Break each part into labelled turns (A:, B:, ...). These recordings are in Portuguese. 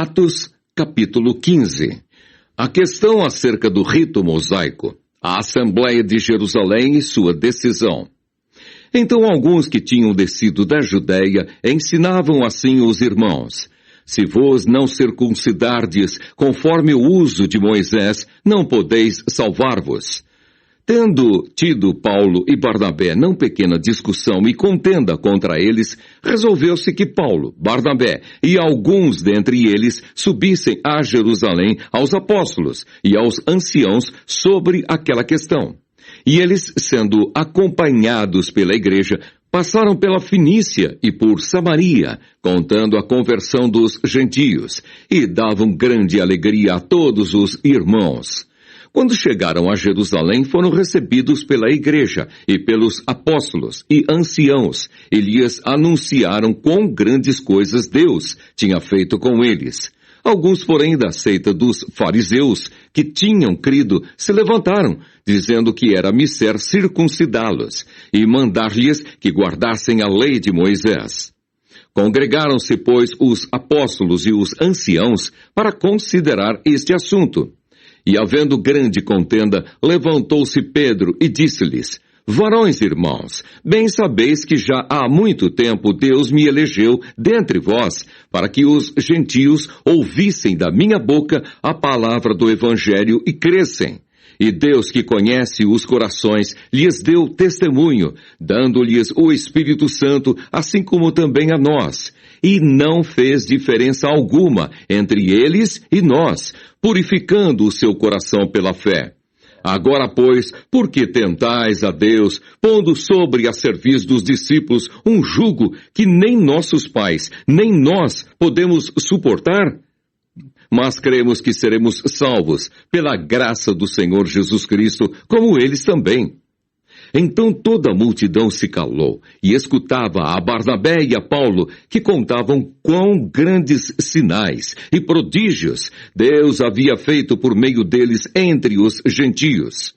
A: Atos, capítulo 15. A questão acerca do rito mosaico, a Assembleia de Jerusalém e sua decisão. Então alguns que tinham descido da Judéia ensinavam assim os irmãos: se vos não circuncidardes conforme o uso de Moisés, não podeis salvar-vos. Tendo tido Paulo e Barnabé não pequena discussão e contenda contra eles, resolveu-se que Paulo, Barnabé e alguns dentre eles subissem a Jerusalém aos apóstolos e aos anciãos sobre aquela questão. E eles, sendo acompanhados pela igreja, passaram pela Fenícia e por Samaria, contando a conversão dos gentios, e davam grande alegria a todos os irmãos. Quando chegaram a Jerusalém, foram recebidos pela igreja e pelos apóstolos e anciãos, e lhes anunciaram quão grandes coisas Deus tinha feito com eles. Alguns, porém, da seita dos fariseus, que tinham crido, se levantaram, dizendo que era mister circuncidá-los e mandar-lhes que guardassem a lei de Moisés. Congregaram-se, pois, os apóstolos e os anciãos para considerar este assunto. E, havendo grande contenda, levantou-se Pedro e disse-lhes: varões irmãos, bem sabeis que já há muito tempo Deus me elegeu dentre vós, para que os gentios ouvissem da minha boca a palavra do Evangelho e crescem. E Deus, que conhece os corações, lhes deu testemunho, dando-lhes o Espírito Santo, assim como também a nós. E não fez diferença alguma entre eles e nós, purificando o seu coração pela fé. Agora, pois, por que tentais a Deus, pondo sobre a cerviz dos discípulos um jugo que nem nossos pais, nem nós podemos suportar? Mas cremos que seremos salvos pela graça do Senhor Jesus Cristo, como eles também. Então toda a multidão se calou e escutava a Barnabé e a Paulo, que contavam quão grandes sinais e prodígios Deus havia feito por meio deles entre os gentios.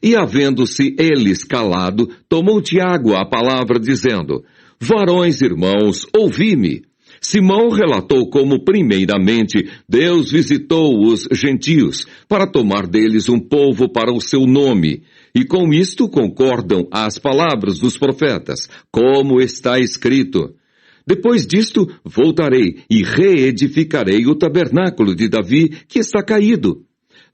A: E havendo-se eles calado, tomou Tiago a palavra, dizendo: varões irmãos, ouvi-me. Simão relatou como, primeiramente, Deus visitou os gentios para tomar deles um povo para o seu nome. E com isto concordam as palavras dos profetas, como está escrito: depois disto voltarei e reedificarei o tabernáculo de Davi que está caído.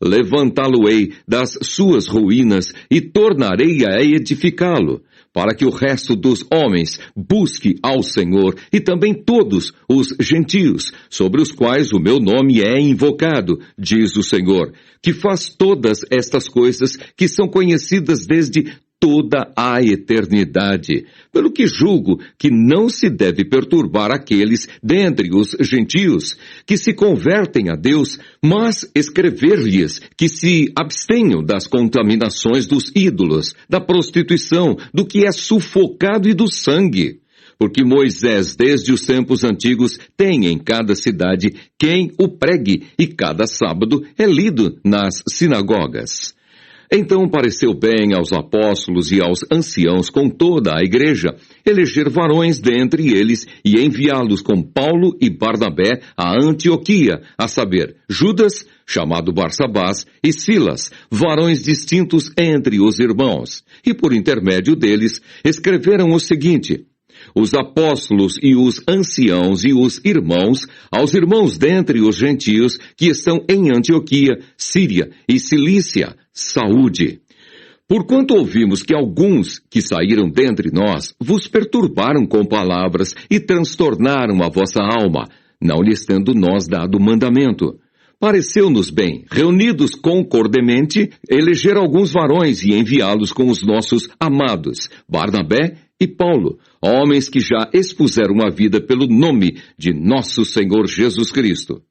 A: Levantá-lo-ei das suas ruínas e tornarei a edificá-lo, para que o resto dos homens busque ao Senhor e também todos os gentios, sobre os quais o meu nome é invocado, diz o Senhor, que faz todas estas coisas que são conhecidas desde toda a eternidade. Pelo que julgo que não se deve perturbar aqueles dentre os gentios que se convertem a Deus, mas escrever-lhes que se abstenham das contaminações dos ídolos, da prostituição, do que é sufocado e do sangue. Porque Moisés, desde os tempos antigos, tem em cada cidade quem o pregue, e cada sábado é lido nas sinagogas. Então pareceu bem aos apóstolos e aos anciãos com toda a igreja eleger varões dentre eles e enviá-los com Paulo e Barnabé a Antioquia, a saber, Judas, chamado Barsabás, e Silas, varões distintos entre os irmãos. E por intermédio deles escreveram o seguinte: os apóstolos e os anciãos e os irmãos, aos irmãos dentre os gentios que estão em Antioquia, Síria e Cilícia, saúde. Porquanto ouvimos que alguns que saíram dentre nós vos perturbaram com palavras e transtornaram a vossa alma, não lhes tendo nós dado mandamento. Pareceu-nos bem, reunidos concordemente, eleger alguns varões e enviá-los com os nossos amados, Barnabé e Paulo, homens que já expuseram a vida pelo nome de nosso Senhor Jesus Cristo.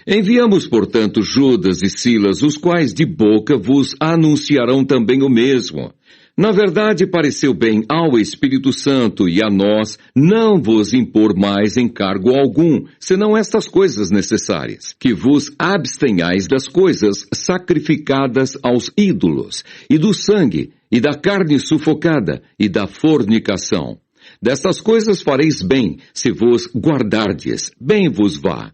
A: Enviamos, portanto, Judas e Silas, os quais de boca vos anunciarão também o mesmo. Na verdade, pareceu bem ao Espírito Santo e a nós não vos impor mais encargo algum, senão estas coisas necessárias, que vos abstenhais das coisas sacrificadas aos ídolos, e do sangue, e da carne sufocada, e da fornicação. Destas coisas fareis bem, se vos guardardes, bem vos vá.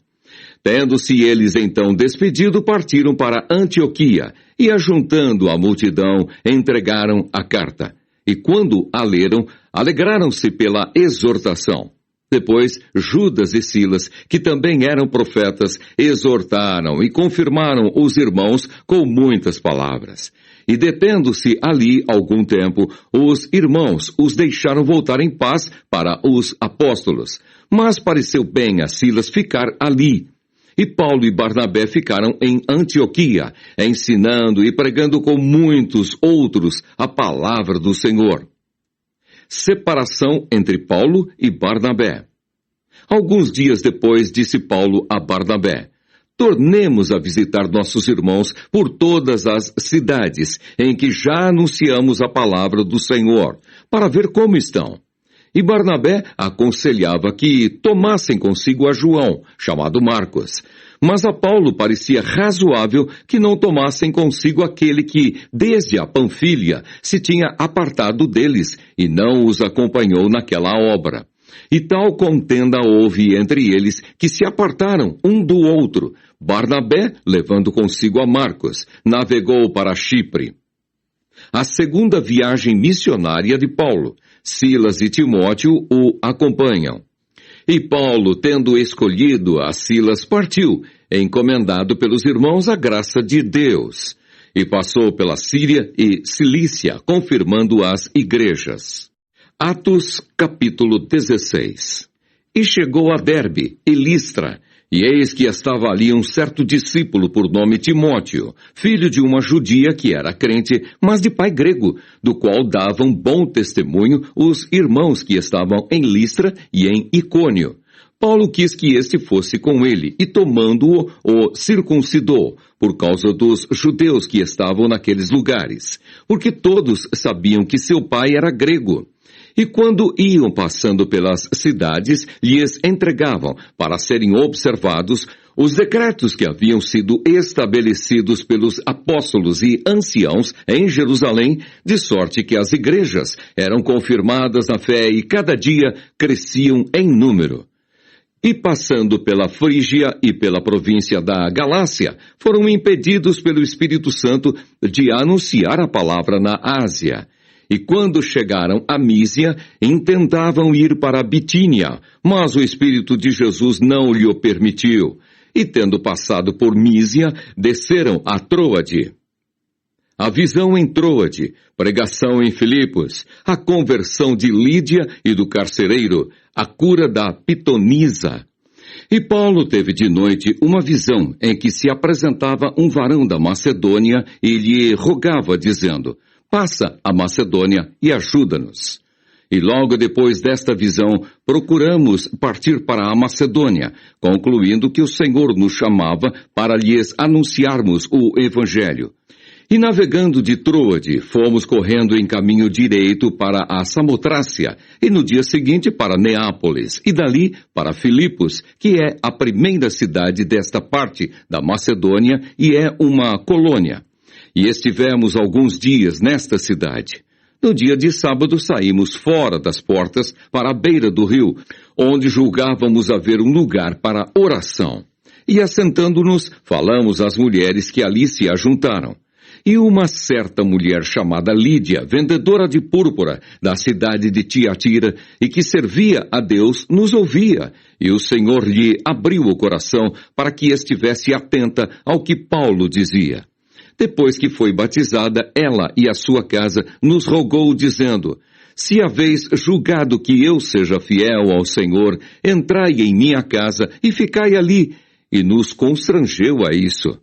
A: Tendo-se eles então despedido, partiram para Antioquia, e ajuntando a multidão, entregaram a carta. E quando a leram, alegraram-se pela exortação. Depois, Judas e Silas, que também eram profetas, exortaram e confirmaram os irmãos com muitas palavras. E detendo-se ali algum tempo, os irmãos os deixaram voltar em paz para os apóstolos. Mas pareceu bem a Silas ficar ali. E Paulo e Barnabé ficaram em Antioquia, ensinando e pregando com muitos outros a palavra do Senhor. Separação entre Paulo e Barnabé. Alguns dias depois, disse Paulo a Barnabé: tornemos a visitar nossos irmãos por todas as cidades em que já anunciamos a palavra do Senhor, para ver como estão. E Barnabé aconselhava que tomassem consigo a João, chamado Marcos. Mas a Paulo parecia razoável que não tomassem consigo aquele que, desde a Panfília, se tinha apartado deles e não os acompanhou naquela obra. E tal contenda houve entre eles que se apartaram um do outro. Barnabé, levando consigo a Marcos, navegou para Chipre. A segunda viagem missionária de Paulo. Silas e Timóteo o acompanham. E Paulo, tendo escolhido a Silas, partiu, encomendado pelos irmãos à graça de Deus. E passou pela Síria e Cilícia, confirmando as igrejas. Atos, capítulo 16. E chegou a Derbe e Listra, e eis que estava ali um certo discípulo por nome Timóteo, filho de uma judia que era crente, mas de pai grego, do qual davam bom testemunho os irmãos que estavam em Listra e em Icônio. Paulo quis que este fosse com ele, e tomando-o, o circuncidou, por causa dos judeus que estavam naqueles lugares, porque todos sabiam que seu pai era grego. E quando iam passando pelas cidades, lhes entregavam, para serem observados, os decretos que haviam sido estabelecidos pelos apóstolos e anciãos em Jerusalém, de sorte que as igrejas eram confirmadas na fé e cada dia cresciam em número. E passando pela Frígia e pela província da Galácia, foram impedidos pelo Espírito Santo de anunciar a palavra na Ásia. E quando chegaram a Mísia, intentavam ir para a Bitínia, mas o Espírito de Jesus não lhe o permitiu. E tendo passado por Mísia, desceram a Troade. A visão em Troade, pregação em Filipos, a conversão de Lídia e do carcereiro, a cura da pitonisa. E Paulo teve de noite uma visão em que se apresentava um varão da Macedônia e lhe rogava, dizendo: passa a Macedônia e ajuda-nos. E logo depois desta visão, procuramos partir para a Macedônia, concluindo que o Senhor nos chamava para lhes anunciarmos o Evangelho. E navegando de Troade, fomos correndo em caminho direito para a Samotrácia, e no dia seguinte para Neápolis, e dali para Filipos, que é a primeira cidade desta parte da Macedônia e é uma colônia. E estivemos alguns dias nesta cidade. No dia de sábado saímos fora das portas para a beira do rio, onde julgávamos haver um lugar para oração. E assentando-nos, falamos às mulheres que ali se ajuntaram. E uma certa mulher chamada Lídia, vendedora de púrpura da cidade de Tiatira, e que servia a Deus, nos ouvia, e o Senhor lhe abriu o coração para que estivesse atenta ao que Paulo dizia. Depois que foi batizada, ela e a sua casa nos rogou, dizendo: se haveis julgado que eu seja fiel ao Senhor, entrai em minha casa e ficai ali. E nos constrangeu a isso.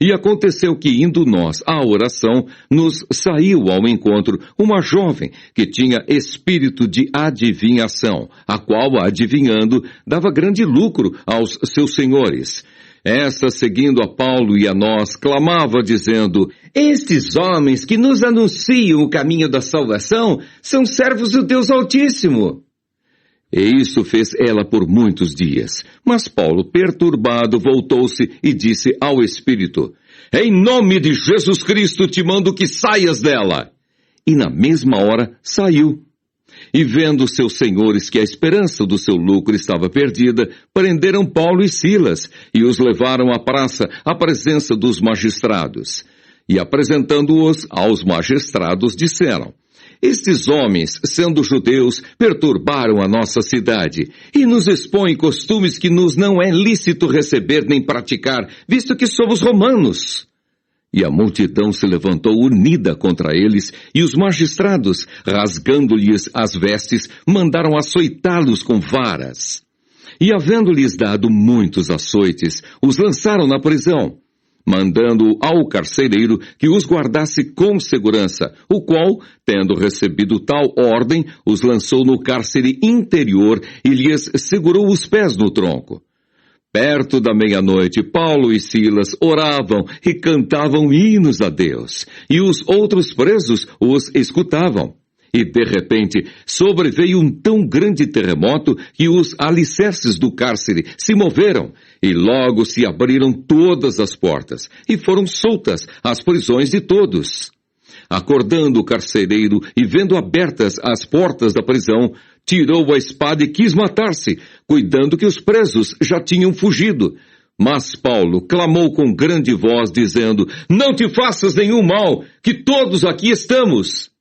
A: E aconteceu que, indo nós à oração, nos saiu ao encontro uma jovem que tinha espírito de adivinhação, a qual, adivinhando, dava grande lucro aos seus senhores. Esta, seguindo a Paulo e a nós, clamava, dizendo: estes homens que nos anunciam o caminho da salvação são servos do Deus Altíssimo. E isso fez ela por muitos dias. Mas Paulo, perturbado, voltou-se e disse ao Espírito: em nome de Jesus Cristo te mando que saias dela. E na mesma hora saiu. E vendo seus senhores que a esperança do seu lucro estava perdida, prenderam Paulo e Silas e os levaram à praça, à presença dos magistrados. E apresentando-os aos magistrados, disseram: Estes homens, sendo judeus, perturbaram a nossa cidade e nos expõem costumes que nos não é lícito receber nem praticar, visto que somos romanos. E a multidão se levantou unida contra eles, e os magistrados, rasgando-lhes as vestes, mandaram açoitá-los com varas. E havendo-lhes dado muitos açoites, os lançaram na prisão, mandando ao carcereiro que os guardasse com segurança, o qual, tendo recebido tal ordem, os lançou no cárcere interior e lhes segurou os pés no tronco. Perto da meia-noite, Paulo e Silas oravam e cantavam hinos a Deus, e os outros presos os escutavam. E de repente sobreveio um tão grande terremoto que os alicerces do cárcere se moveram, e logo se abriram todas as portas, e foram soltas as prisões de todos. Acordando o carcereiro e vendo abertas as portas da prisão, tirou a espada e quis matar-se, cuidando que os presos já tinham fugido. Mas Paulo clamou com grande voz, dizendo: Não te faças nenhum mal, que todos aqui estamos.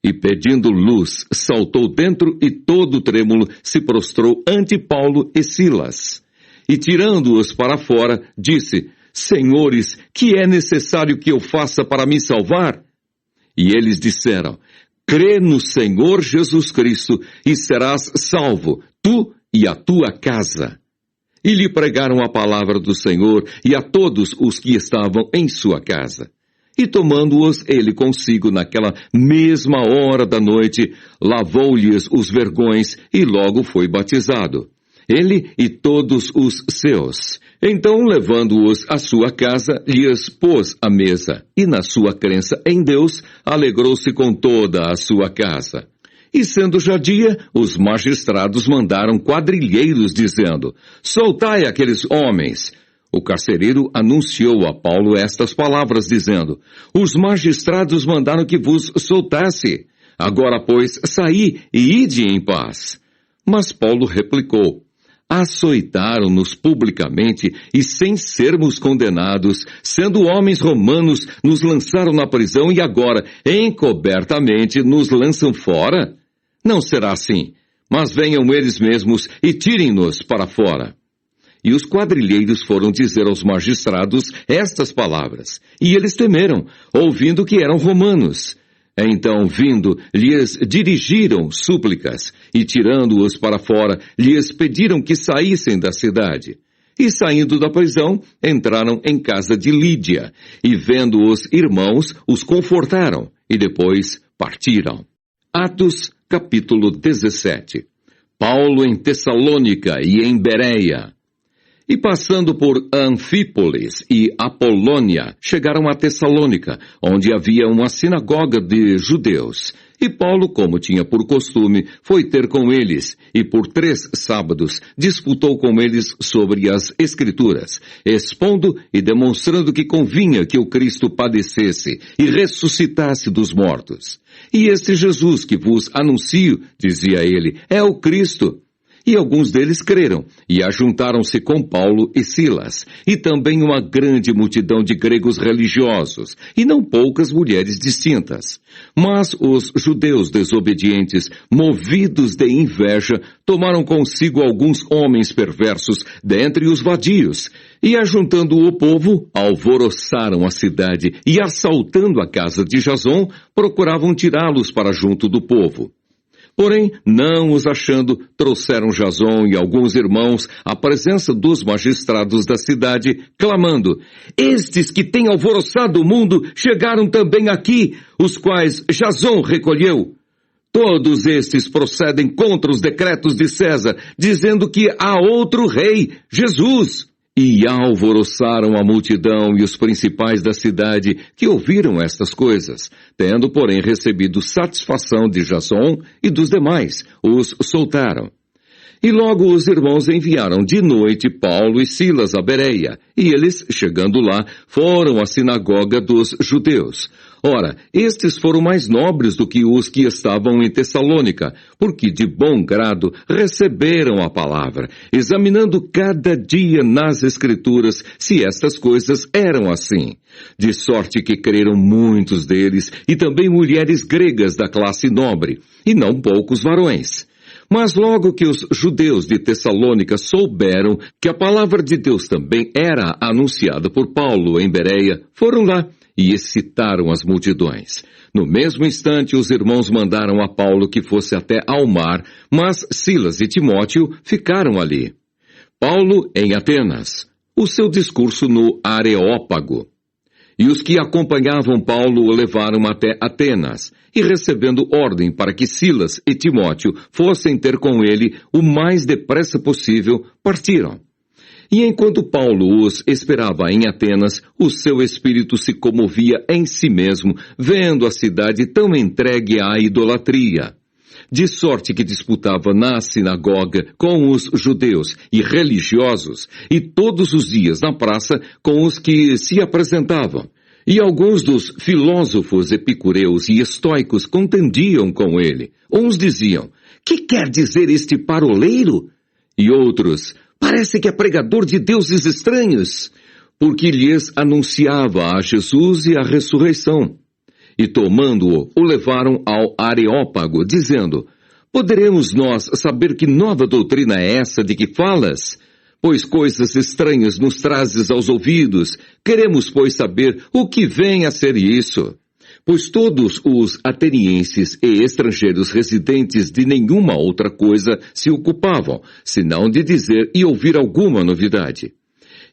A: E pedindo luz, saltou dentro e todo trêmulo se prostrou ante Paulo e Silas. E tirando-os para fora, disse: Senhores, que é necessário que eu faça para me salvar? E eles disseram: Crê no Senhor Jesus Cristo e serás salvo, tu e a tua casa. E lhe pregaram a palavra do Senhor e a todos os que estavam em sua casa. E tomando-os ele consigo naquela mesma hora da noite, lavou-lhes os vergões e logo foi batizado, ele e todos os seus. Então, levando-os à sua casa, lhes pôs a mesa, e na sua crença em Deus, alegrou-se com toda a sua casa. E sendo já dia, os magistrados mandaram quadrilheiros, dizendo: Soltai aqueles homens. O carcereiro anunciou a Paulo estas palavras, dizendo: Os magistrados mandaram que vos soltasse. Agora, pois, saí e ide em paz. Mas Paulo replicou: Açoitaram-nos publicamente e sem sermos condenados, sendo homens romanos, nos lançaram na prisão e agora, encobertamente, nos lançam fora? Não será assim, mas venham eles mesmos e tirem-nos para fora. E os quadrilheiros foram dizer aos magistrados estas palavras, e eles temeram, ouvindo que eram romanos. Então, vindo, lhes dirigiram súplicas, e tirando-os para fora, lhes pediram que saíssem da cidade. E saindo da prisão, entraram em casa de Lídia, e vendo os irmãos, os confortaram, e depois partiram. Atos, capítulo 17. Paulo em Tessalônica e em Bereia. E passando por Anfípolis e Apolônia, chegaram a Tessalônica, onde havia uma sinagoga de judeus. E Paulo, como tinha por costume, foi ter com eles, e por 3 sábados disputou com eles sobre as Escrituras, expondo e demonstrando que convinha que o Cristo padecesse e ressuscitasse dos mortos. E este Jesus que vos anuncio, dizia ele, é o Cristo. E alguns deles creram, e ajuntaram-se com Paulo e Silas, e também uma grande multidão de gregos religiosos, e não poucas mulheres distintas. Mas os judeus desobedientes, movidos de inveja, tomaram consigo alguns homens perversos dentre os vadios, e ajuntando o povo, alvoroçaram a cidade, e assaltando a casa de Jason, procuravam tirá-los para junto do povo. Porém, não os achando, trouxeram Jason e alguns irmãos à presença dos magistrados da cidade, clamando: Estes que têm alvoroçado o mundo chegaram também aqui, os quais Jason recolheu. Todos estes procedem contra os decretos de César, dizendo que há outro rei, Jesus. E alvoroçaram a multidão e os principais da cidade que ouviram estas coisas, tendo, porém, recebido satisfação de Jason e dos demais, os soltaram. E logo os irmãos enviaram de noite Paulo e Silas a Bereia, e eles, chegando lá, foram à sinagoga dos judeus, Ora, estes foram mais nobres do que os que estavam em Tessalônica, porque de bom grado receberam a palavra, examinando cada dia nas Escrituras se estas coisas eram assim. De sorte que creram muitos deles, e também mulheres gregas da classe nobre, e não poucos varões. Mas logo que os judeus de Tessalônica souberam que a palavra de Deus também era anunciada por Paulo em Bereia, foram lá e excitaram as multidões. No mesmo instante, os irmãos mandaram a Paulo que fosse até ao mar, mas Silas e Timóteo ficaram ali. Paulo em Atenas, o seu discurso no Areópago. E os que acompanhavam Paulo o levaram até Atenas, e recebendo ordem para que Silas e Timóteo fossem ter com ele o mais depressa possível, partiram. E enquanto Paulo os esperava em Atenas, o seu espírito se comovia em si mesmo, vendo a cidade tão entregue à idolatria. De sorte que disputava na sinagoga com os judeus e religiosos, e todos os dias na praça com os que se apresentavam. E alguns dos filósofos epicureus e estoicos contendiam com ele. Uns diziam, que quer dizer este paroleiro? E outros, parece que é pregador de deuses estranhos, porque lhes anunciava a Jesus e a ressurreição. E tomando-o, o levaram ao Areópago, dizendo, poderemos nós saber que nova doutrina é essa de que falas? Pois coisas estranhas nos trazes aos ouvidos. Queremos, pois, saber o que vem a ser isso. Pois todos os atenienses e estrangeiros residentes de nenhuma outra coisa se ocupavam, senão de dizer e ouvir alguma novidade.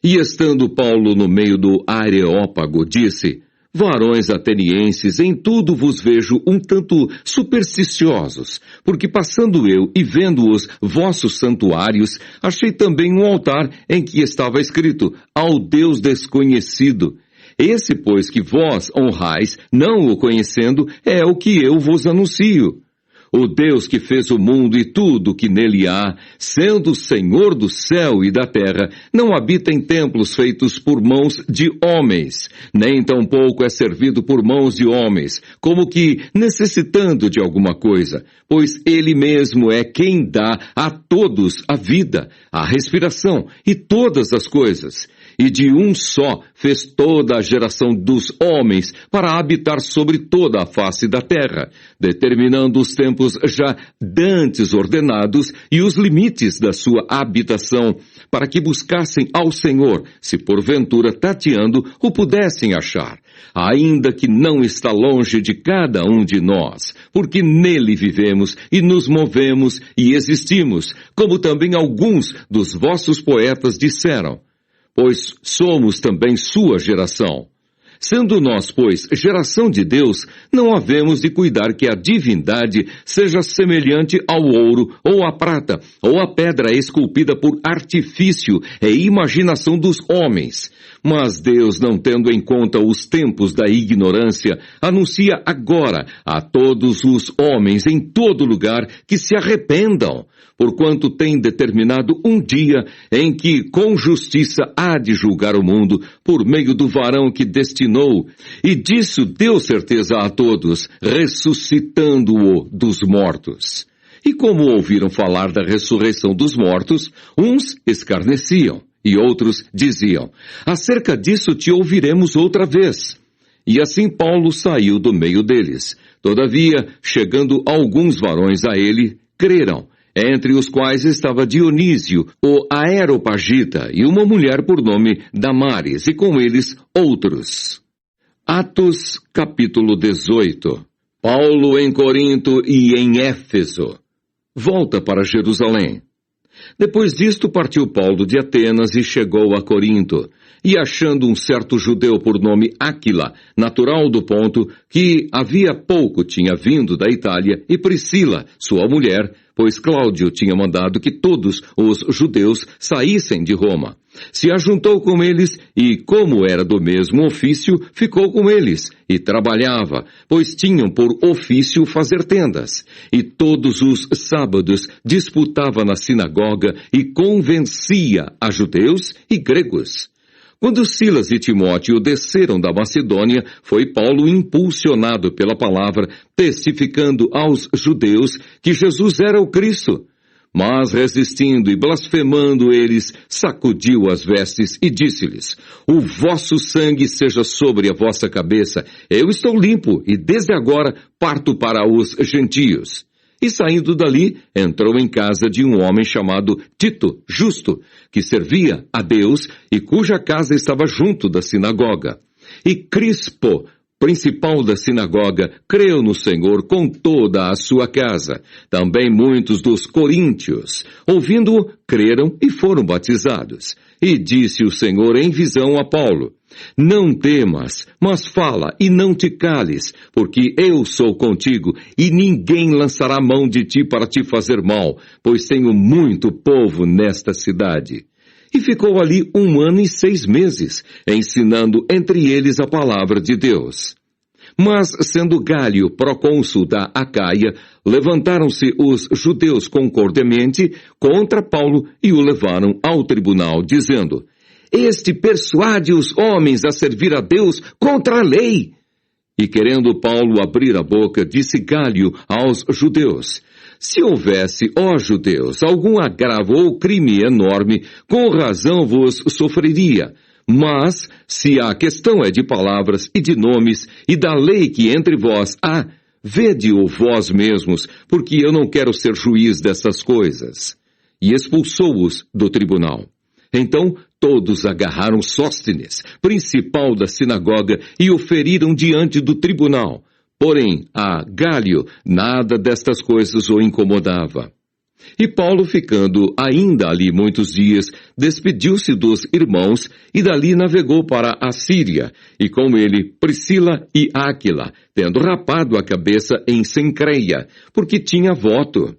A: E estando Paulo no meio do Areópago, disse, varões atenienses, em tudo vos vejo um tanto supersticiosos, porque passando eu e vendo os vossos santuários, achei também um altar em que estava escrito, ao Deus desconhecido. Esse, pois, que vós honrais, não o conhecendo, é o que eu vos anuncio. O Deus que fez o mundo e tudo que nele há, sendo o Senhor do céu e da terra, não habita em templos feitos por mãos de homens, nem tampouco é servido por mãos de homens, como que necessitando de alguma coisa, pois ele mesmo é quem dá a todos a vida, a respiração e todas as coisas. E de um só fez toda a geração dos homens para habitar sobre toda a face da terra, determinando os tempos já dantes ordenados e os limites da sua habitação, para que buscassem ao Senhor, se porventura tateando o pudessem achar, ainda que não está longe de cada um de nós, porque nele vivemos e nos movemos e existimos, como também alguns dos vossos poetas disseram. Pois somos também sua geração. Sendo nós, pois, geração de Deus, não havemos de cuidar que a divindade seja semelhante ao ouro, ou à prata, ou à pedra esculpida por artifício e imaginação dos homens. Mas Deus, não tendo em conta os tempos da ignorância, anuncia agora a todos os homens em todo lugar que se arrependam, porquanto tem determinado um dia em que com justiça há de julgar o mundo por meio do varão que destinou, e disso deu certeza a todos, ressuscitando-o dos mortos. E como ouviram falar da ressurreição dos mortos, uns escarneciam, e outros diziam, acerca disso te ouviremos outra vez. E assim Paulo saiu do meio deles. Todavia, chegando alguns varões a ele, creram, entre os quais estava Dionísio, o Areopagita, e uma mulher por nome Damaris, e com eles outros. Atos, capítulo 18. Paulo em Corinto e em Éfeso. Volta para Jerusalém. Depois disto partiu Paulo de Atenas e chegou a Corinto, e achando um certo judeu por nome Áquila, natural do Ponto, que havia pouco tinha vindo da Itália, e Priscila, sua mulher, pois Cláudio tinha mandado que todos os judeus saíssem de Roma. Se ajuntou com eles e, como era do mesmo ofício, ficou com eles e trabalhava, pois tinham por ofício fazer tendas. E todos os sábados disputava na sinagoga e convencia a judeus e gregos. Quando Silas e Timóteo desceram da Macedônia, foi Paulo impulsionado pela palavra, testificando aos judeus que Jesus era o Cristo. Mas resistindo e blasfemando eles, sacudiu as vestes e disse-lhes: o vosso sangue seja sobre a vossa cabeça, eu estou limpo e desde agora parto para os gentios. E saindo dali, entrou em casa de um homem chamado Tito, justo, que servia a Deus e cuja casa estava junto da sinagoga. E Crispo, principal da sinagoga, creu no Senhor com toda a sua casa. Também muitos dos coríntios, ouvindo-o, creram e foram batizados. E disse o Senhor em visão a Paulo: não temas, mas fala e não te cales, porque eu sou contigo, e ninguém lançará mão de ti para te fazer mal, pois tenho muito povo nesta cidade. E ficou ali 1 ano e 6 meses, ensinando entre eles a palavra de Deus. Mas, sendo Gálio procônsul da Acaia, levantaram-se os judeus concordemente contra Paulo e o levaram ao tribunal, dizendo: este persuade os homens a servir a Deus contra a lei. E querendo Paulo abrir a boca, disse Gálio aos judeus: se houvesse, ó judeus, algum agravo ou crime enorme, com razão vos sofreria. Mas, se a questão é de palavras e de nomes e da lei que entre vós há, vede-o vós mesmos, porque eu não quero ser juiz dessas coisas. E expulsou-os do tribunal. Então, todos agarraram Sóstenes, principal da sinagoga, e o feriram diante do tribunal. Porém, a Gálio, nada destas coisas o incomodava. E Paulo, ficando ainda ali muitos dias, despediu-se dos irmãos e dali navegou para a Síria, e com ele Priscila e Áquila, tendo rapado a cabeça em Cencreia, porque tinha voto.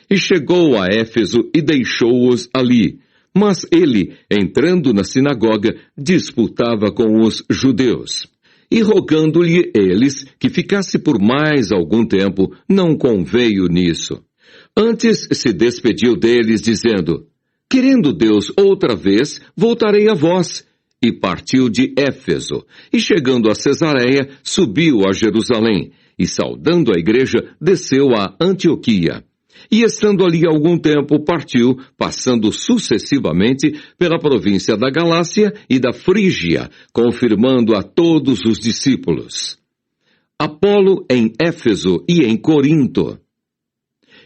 A: E chegou a Éfeso e deixou-os ali. Mas ele, entrando na sinagoga, disputava com os judeus. E rogando-lhe eles que ficasse por mais algum tempo, não conveio nisso. Antes se despediu deles, dizendo: querendo Deus outra vez, voltarei a vós. E partiu de Éfeso, e chegando a Cesareia, subiu a Jerusalém, e saudando a igreja, desceu a Antioquia. E estando ali algum tempo, partiu, passando sucessivamente pela província da Galácia e da Frígia, confirmando a todos os discípulos. Apolo em Éfeso e em Corinto.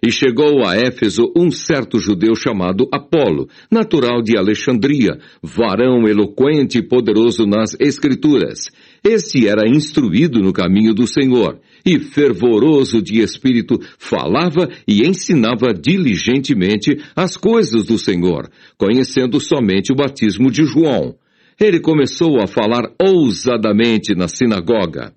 A: E chegou a Éfeso um certo judeu chamado Apolo, natural de Alexandria, varão eloquente e poderoso nas Escrituras. Este era instruído no caminho do Senhor, e fervoroso de espírito, falava e ensinava diligentemente as coisas do Senhor, conhecendo somente o batismo de João. Ele começou a falar ousadamente na sinagoga.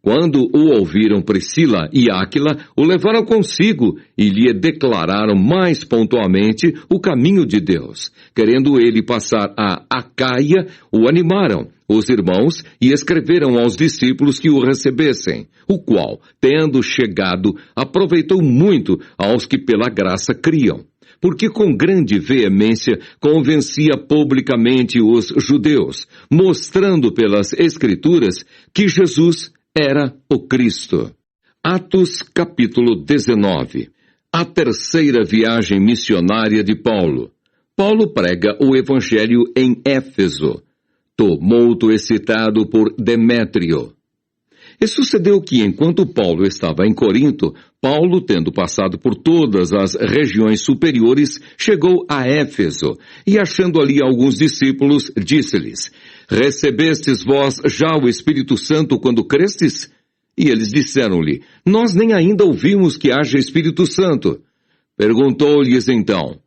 A: Quando o ouviram Priscila e Áquila, o levaram consigo e lhe declararam mais pontualmente o caminho de Deus. Querendo ele passar a Acaia, o animaram, os irmãos, e escreveram aos discípulos que o recebessem, o qual, tendo chegado, aproveitou muito aos que pela graça criam. Porque com grande veemência convencia publicamente os judeus, mostrando pelas Escrituras que Jesus era o Cristo. Atos capítulo 19. A terceira viagem missionária de Paulo. Paulo prega o Evangelho em Éfeso. Muito excitado por Demétrio. E sucedeu que, enquanto Paulo estava em Corinto, Paulo, tendo passado por todas as regiões superiores, chegou a Éfeso, e achando ali alguns discípulos, disse-lhes: recebestes vós já o Espírito Santo quando crestes? E eles disseram-lhe: nós nem ainda ouvimos que haja Espírito Santo. Perguntou-lhes então: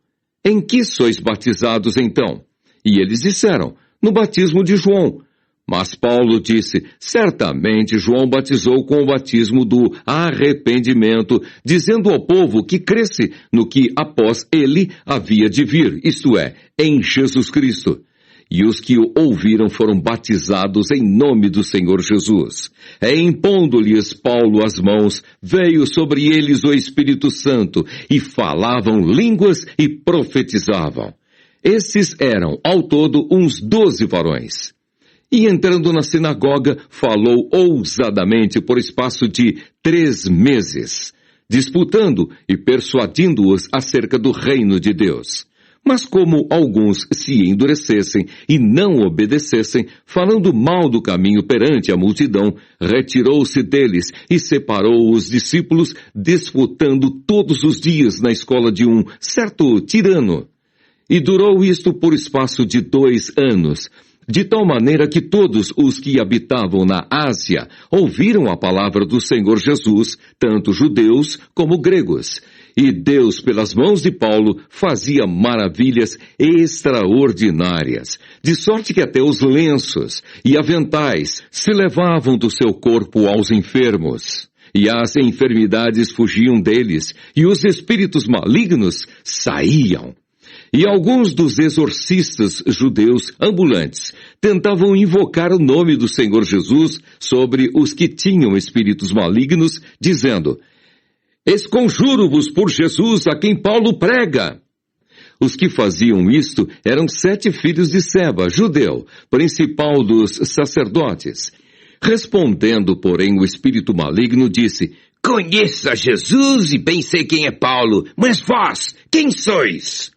A: em que sois batizados então? E eles disseram: no batismo de João. Mas Paulo disse: certamente João batizou com o batismo do arrependimento, dizendo ao povo que cresce no que após ele havia de vir, isto é, em Jesus Cristo. E os que o ouviram foram batizados em nome do Senhor Jesus. E impondo-lhes Paulo as mãos, veio sobre eles o Espírito Santo, e falavam línguas e profetizavam. Estes eram, ao todo, uns 12 varões. E entrando na sinagoga, falou ousadamente por espaço de 3 meses, disputando e persuadindo-os acerca do reino de Deus. Mas como alguns se endurecessem e não obedecessem, falando mal do caminho perante a multidão, retirou-se deles e separou os discípulos, disputando todos os dias na escola de um certo tirano. E durou isto por espaço de 2 anos, de tal maneira que todos os que habitavam na Ásia ouviram a palavra do Senhor Jesus, tanto judeus como gregos. E Deus, pelas mãos de Paulo, fazia maravilhas extraordinárias, de sorte que até os lenços e aventais se levavam do seu corpo aos enfermos, e as enfermidades fugiam deles, e os espíritos malignos saíam. E alguns dos exorcistas judeus ambulantes tentavam invocar o nome do Senhor Jesus sobre os que tinham espíritos malignos, dizendo: "Esconjuro-vos por Jesus a quem Paulo prega." Os que faziam isto eram 7 filhos de Seba, judeu, principal dos sacerdotes. Respondendo, porém, o espírito maligno disse: "Conheço a Jesus e bem sei quem é Paulo, mas vós, quem sois?"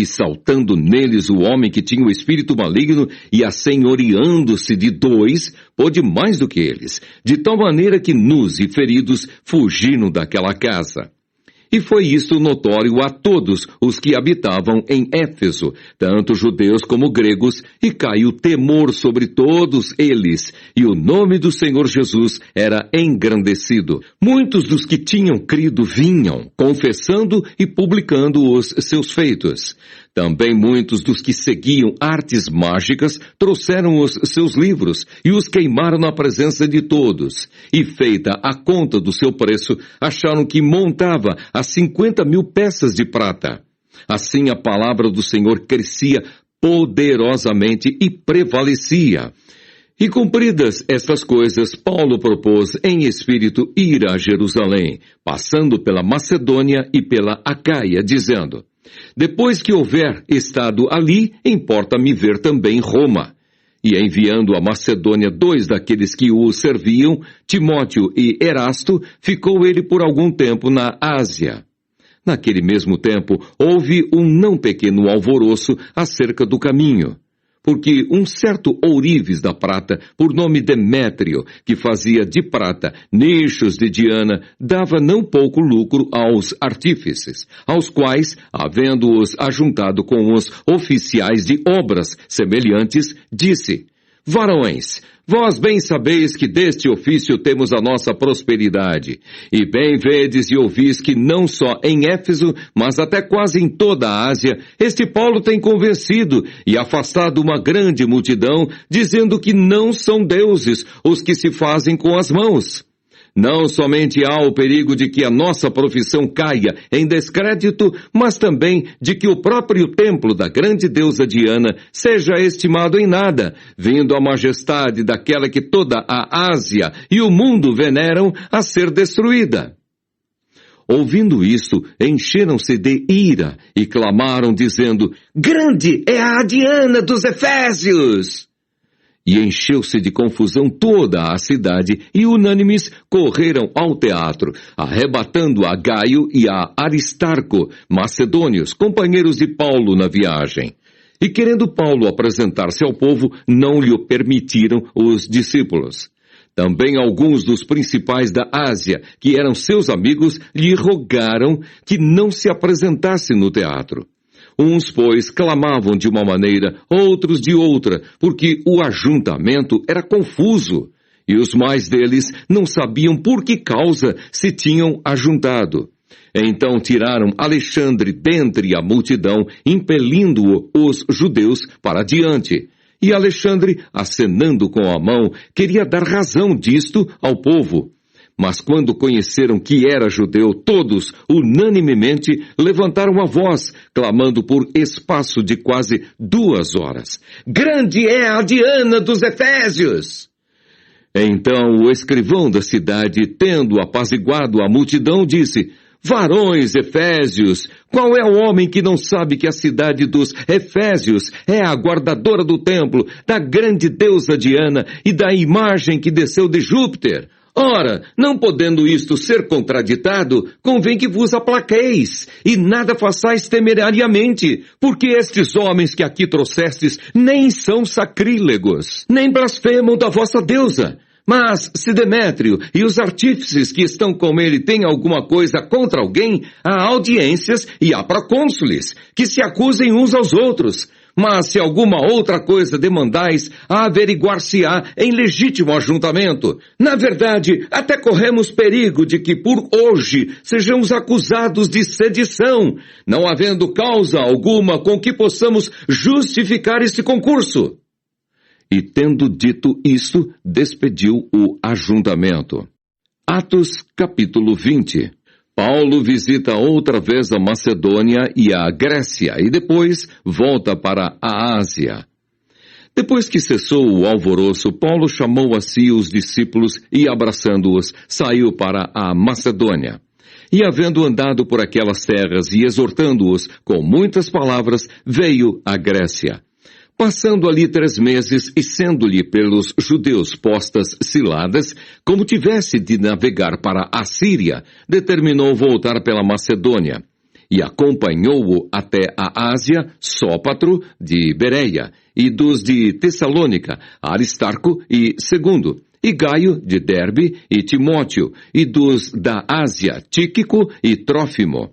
A: E saltando neles o homem que tinha o espírito maligno e assenhoreando-se de 2, pôde mais do que eles, de tal maneira que nus e feridos fugiram daquela casa. E foi isto notório a todos os que habitavam em Éfeso, tanto judeus como gregos, e caiu temor sobre todos eles, e o nome do Senhor Jesus era engrandecido. Muitos dos que tinham crido vinham, confessando e publicando os seus feitos. Também muitos dos que seguiam artes mágicas trouxeram os seus livros e os queimaram na presença de todos. E feita a conta do seu preço, acharam que montava a 50.000 peças de prata. Assim a palavra do Senhor crescia poderosamente e prevalecia. E cumpridas estas coisas, Paulo propôs em espírito ir a Jerusalém, passando pela Macedônia e pela Acaia, dizendo: "Depois que houver estado ali, importa-me ver também Roma." E enviando a Macedônia 2 daqueles que o serviam, Timóteo e Erasto, ficou ele por algum tempo na Ásia. Naquele mesmo tempo, houve um não pequeno alvoroço acerca do caminho, porque um certo ourives da prata, por nome Demétrio, que fazia de prata nichos de Diana, dava não pouco lucro aos artífices, aos quais, havendo-os ajuntado com os oficiais de obras semelhantes, disse: "Varões, vós bem sabeis que deste ofício temos a nossa prosperidade, e bem vedes e ouvis que não só em Éfeso, mas até quase em toda a Ásia, este Paulo tem convencido e afastado uma grande multidão, dizendo que não são deuses os que se fazem com as mãos. Não somente há o perigo de que a nossa profissão caia em descrédito, mas também de que o próprio templo da grande deusa Diana seja estimado em nada, vindo a majestade daquela que toda a Ásia e o mundo veneram a ser destruída." Ouvindo isto, encheram-se de ira e clamaram, dizendo: "Grande é a Diana dos Efésios!" E encheu-se de confusão toda a cidade, e unânimes correram ao teatro, arrebatando a Gaio e a Aristarco, macedônios, companheiros de Paulo na viagem. E querendo Paulo apresentar-se ao povo, não lhe o permitiram os discípulos. Também alguns dos principais da Ásia, que eram seus amigos, lhe rogaram que não se apresentasse no teatro. Uns, pois, clamavam de uma maneira, outros de outra, porque o ajuntamento era confuso, e os mais deles não sabiam por que causa se tinham ajuntado. Então tiraram Alexandre dentre a multidão, impelindo-o os judeus para diante. E Alexandre, acenando com a mão, queria dar razão disto ao povo. Mas quando conheceram que era judeu, todos, unanimemente, levantaram a voz, clamando por espaço de quase 2 horas: "Grande é a Diana dos Efésios!" Então o escrivão da cidade, tendo apaziguado a multidão, disse: Varões efésios, qual é o homem que não sabe que a cidade dos Efésios é a guardadora do templo, da grande deusa Diana e da imagem que desceu de Júpiter? Ora, não podendo isto ser contraditado, convém que vos aplaqueis, e nada façais temerariamente, porque estes homens que aqui trouxestes nem são sacrílegos, nem blasfemam da vossa deusa. Mas, se Demétrio e os artífices que estão com ele têm alguma coisa contra alguém, há audiências e há procônsules, que se acusem uns aos outros. Mas se alguma outra coisa demandais, averiguar-se-á em legítimo ajuntamento. Na verdade, até corremos perigo de que por hoje sejamos acusados de sedição, não havendo causa alguma com que possamos justificar esse concurso. E tendo dito isso, despediu o ajuntamento. Atos capítulo 20. Paulo visita outra vez a Macedônia e a Grécia e depois volta para a Ásia. Depois que cessou o alvoroço, Paulo chamou a si os discípulos e, abraçando-os, saiu para a Macedônia. E havendo andado por aquelas terras e exortando-os com muitas palavras, veio à Grécia. Passando ali 3 meses e sendo-lhe pelos judeus postas ciladas, como tivesse de navegar para a Síria, determinou voltar pela Macedônia. E acompanhou-o até a Ásia Sópatro de Bereia, e dos de Tessalônica, Aristarco e Segundo, e Gaio de Derbe e Timóteo, e dos da Ásia Tíquico e Trófimo.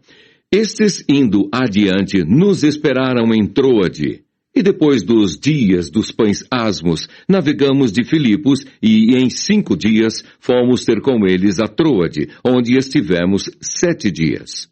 A: Estes, indo adiante, nos esperaram em Troade. E depois dos dias dos pães asmos, navegamos de Filipos e em 5 dias fomos ter com eles a Troade, onde estivemos 7 dias.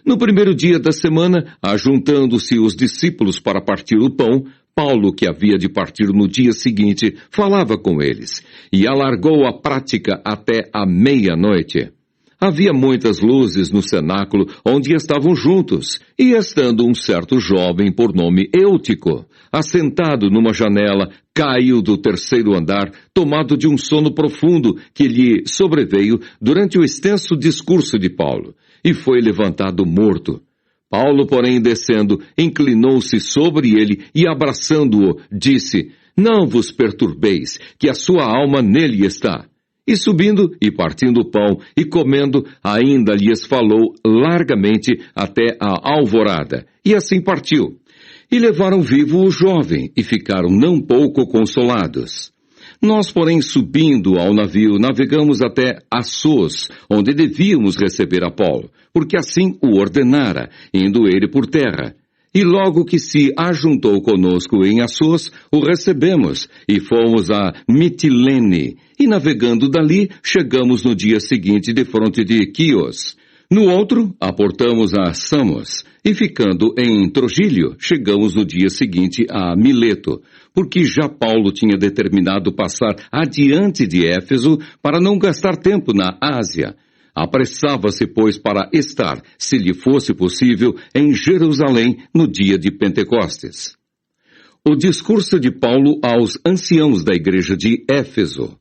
A: No primeiro dia da semana, ajuntando-se os discípulos para partir o pão, Paulo, que havia de partir no dia seguinte, falava com eles, e alargou a prática até a meia-noite. Havia muitas luzes no cenáculo onde estavam juntos, e estando um certo jovem por nome Eutico, assentado numa janela, caiu do 3º andar, tomado de um sono profundo que lhe sobreveio durante o extenso discurso de Paulo, e foi levantado morto. Paulo, porém, descendo, inclinou-se sobre ele e, abraçando-o, disse: Não vos perturbeis, que a sua alma nele está. E subindo e partindo o pão e comendo, ainda lhes falou largamente até a alvorada. E assim partiu. E levaram vivo o jovem e ficaram não pouco consolados. Nós, porém, subindo ao navio, navegamos até Assos, onde devíamos receber a Paulo, porque assim o ordenara, indo ele por terra. E logo que se ajuntou conosco em Assos, o recebemos, e fomos a Mitilene, e navegando dali, chegamos no dia seguinte defronte de Quios. No outro, aportamos a Samos, e ficando em Trogílio, chegamos no dia seguinte a Mileto, porque já Paulo tinha determinado passar adiante de Éfeso para não gastar tempo na Ásia. Apressava-se, pois, para estar, se lhe fosse possível, em Jerusalém no dia de Pentecostes. O discurso de Paulo aos anciãos da igreja de Éfeso.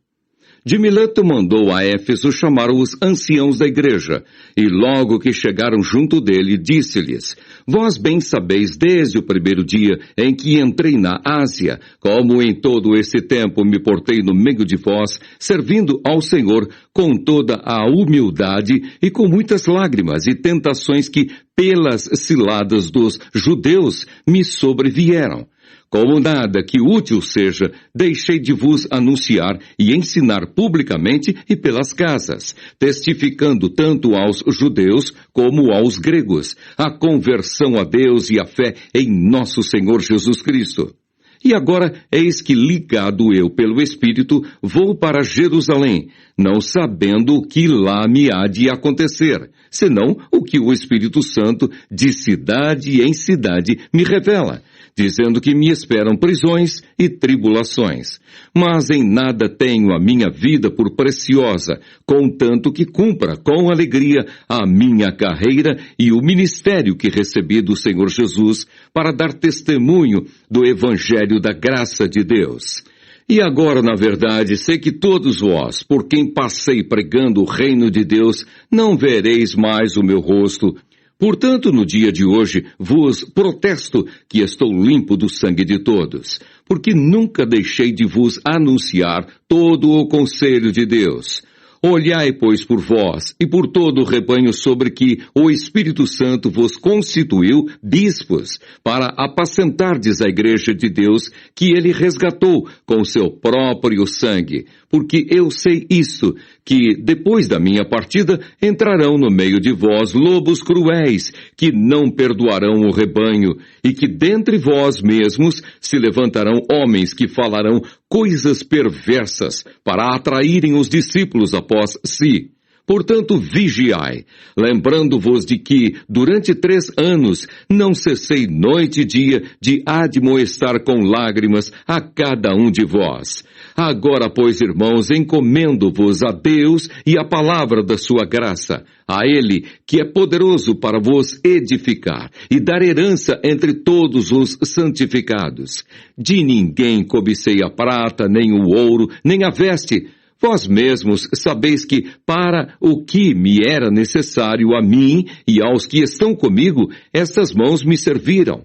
A: De Mileto mandou a Éfeso chamar os anciãos da igreja, e logo que chegaram junto dele, disse-lhes: Vós bem sabeis desde o primeiro dia em que entrei na Ásia, como em todo esse tempo me portei no meio de vós, servindo ao Senhor com toda a humildade e com muitas lágrimas e tentações que, pelas ciladas dos judeus, me sobrevieram. Como nada que útil seja, deixei de vos anunciar e ensinar publicamente e pelas casas, testificando tanto aos judeus como aos gregos, a conversão a Deus e a fé em nosso Senhor Jesus Cristo. E agora, eis que, ligado eu pelo Espírito, vou para Jerusalém, não sabendo o que lá me há de acontecer, senão o que o Espírito Santo, de cidade em cidade, me revela, dizendo que me esperam prisões e tribulações. Mas em nada tenho a minha vida por preciosa, contanto que cumpra com alegria a minha carreira e o ministério que recebi do Senhor Jesus, para dar testemunho do Evangelho da graça de Deus. E agora, na verdade, sei que todos vós, por quem passei pregando o reino de Deus, não vereis mais o meu rosto. Portanto, no dia de hoje, vos protesto que estou limpo do sangue de todos, porque nunca deixei de vos anunciar todo o conselho de Deus. Olhai, pois, por vós e por todo o rebanho sobre que o Espírito Santo vos constituiu bispos, para apacentardes a igreja de Deus que ele resgatou com seu próprio sangue. Porque eu sei isto, que depois da minha partida entrarão no meio de vós lobos cruéis, que não perdoarão o rebanho, e que dentre vós mesmos se levantarão homens que falarão coisas perversas para atraírem os discípulos após si. Portanto, vigiai, lembrando-vos de que, durante 3 anos, não cessei noite e dia de admoestar com lágrimas a cada um de vós. Agora, pois, irmãos, encomendo-vos a Deus e a palavra da sua graça, a Ele, que é poderoso para vos edificar e dar herança entre todos os santificados. De ninguém cobicei a prata, nem o ouro, nem a veste. Vós mesmos sabeis que, para o que me era necessário a mim e aos que estão comigo, estas mãos me serviram.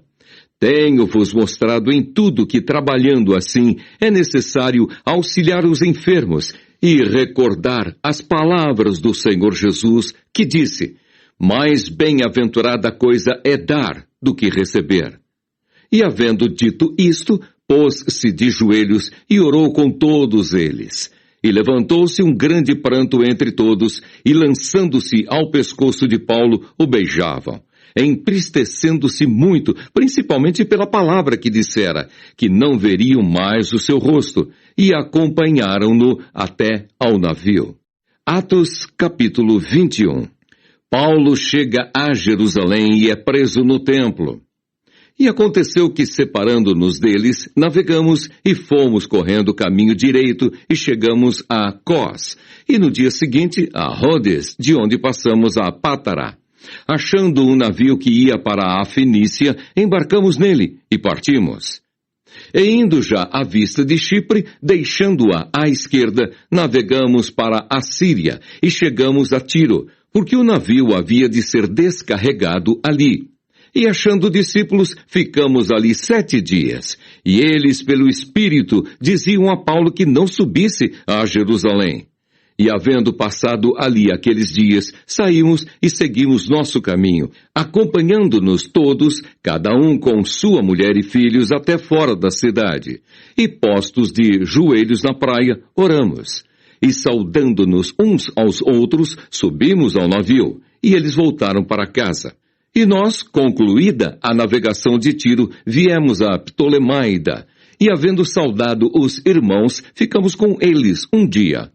A: Tenho-vos mostrado em tudo que, trabalhando assim, é necessário auxiliar os enfermos e recordar as palavras do Senhor Jesus, que disse: mais bem-aventurada coisa é dar do que receber. E havendo dito isto, pôs-se de joelhos e orou com todos eles. E levantou-se um grande pranto entre todos, e lançando-se ao pescoço de Paulo, o beijavam, entristecendo-se muito, principalmente pela palavra que dissera, que não veriam mais o seu rosto, e acompanharam-no até ao navio. Atos capítulo 21. Paulo chega a Jerusalém e é preso no templo. E aconteceu que, separando-nos deles, navegamos e fomos correndo o caminho direito e chegamos a Cós, e no dia seguinte a Rhodes, de onde passamos a Pátara. Achando um navio que ia para a Fenícia, embarcamos nele e partimos. E indo já à vista de Chipre, deixando-a à esquerda, navegamos para a Síria e chegamos a Tiro, porque o navio havia de ser descarregado ali. E achando discípulos, ficamos ali 7 dias. E eles, pelo Espírito, diziam a Paulo que não subisse a Jerusalém. E havendo passado ali aqueles dias, saímos e seguimos nosso caminho, acompanhando-nos todos, cada um com sua mulher e filhos, até fora da cidade. E postos de joelhos na praia, oramos. E saudando-nos uns aos outros, subimos ao navio, e eles voltaram para casa. E nós, concluída a navegação de Tiro, viemos a Ptolemaida, e havendo saudado os irmãos, ficamos com eles um dia.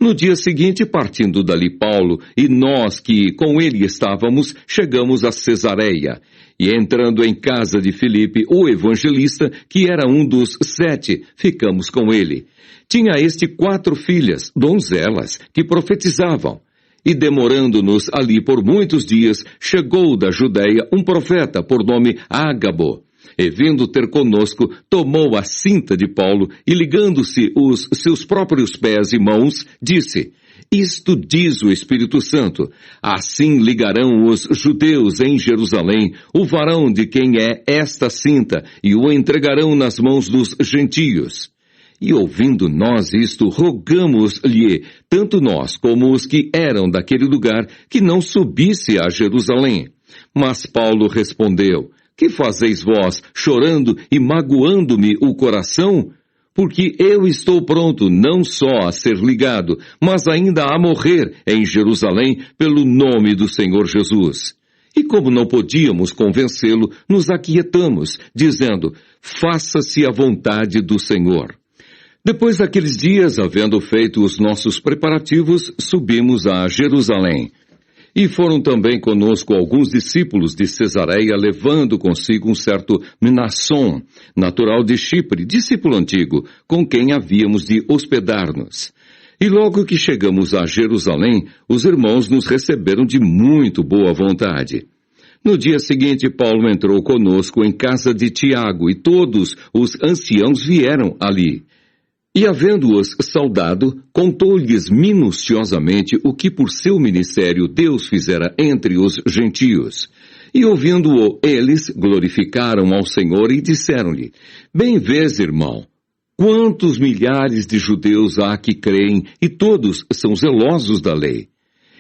A: No dia seguinte, partindo dali Paulo, e nós que com ele estávamos, chegamos a Cesareia, e entrando em casa de Filipe, o evangelista, que era um dos 7, ficamos com ele. Tinha este 4 filhas, donzelas, que profetizavam. E demorando-nos ali por muitos dias, chegou da Judeia um profeta por nome Ágabo. E vindo ter conosco, tomou a cinta de Paulo e ligando-se os seus próprios pés e mãos, disse: isto diz o Espírito Santo, assim ligarão os judeus em Jerusalém o varão de quem é esta cinta e o entregarão nas mãos dos gentios. E ouvindo nós isto, rogamos-lhe, tanto nós como os que eram daquele lugar, que não subisse a Jerusalém. Mas Paulo respondeu: que fazeis vós, chorando e magoando-me o coração? Porque eu estou pronto não só a ser ligado, mas ainda a morrer em Jerusalém pelo nome do Senhor Jesus. E como não podíamos convencê-lo, nos aquietamos, dizendo: faça-se a vontade do Senhor. Depois daqueles dias, havendo feito os nossos preparativos, subimos a Jerusalém. E foram também conosco alguns discípulos de Cesareia, levando consigo um certo Mnasson, natural de Chipre, discípulo antigo, com quem havíamos de hospedar-nos. E logo que chegamos a Jerusalém, os irmãos nos receberam de muito boa vontade. No dia seguinte, Paulo entrou conosco em casa de Tiago, e todos os anciãos vieram ali. E havendo-os saudado, contou-lhes minuciosamente o que por seu ministério Deus fizera entre os gentios. E ouvindo-o eles, glorificaram ao Senhor e disseram-lhe: Bem vês, irmão, quantos milhares de judeus há que creem, e todos são zelosos da lei.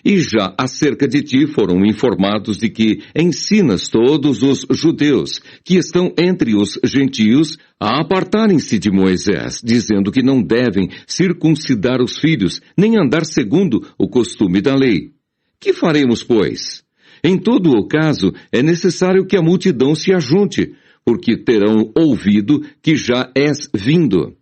A: E já acerca de ti foram informados de que ensinas todos os judeus que estão entre os gentios a apartarem-se de Moisés, dizendo que não devem circuncidar os filhos, nem andar segundo o costume da lei. Que faremos, pois? Em todo o caso, é necessário que a multidão se ajunte, porque terão ouvido que já és vindo.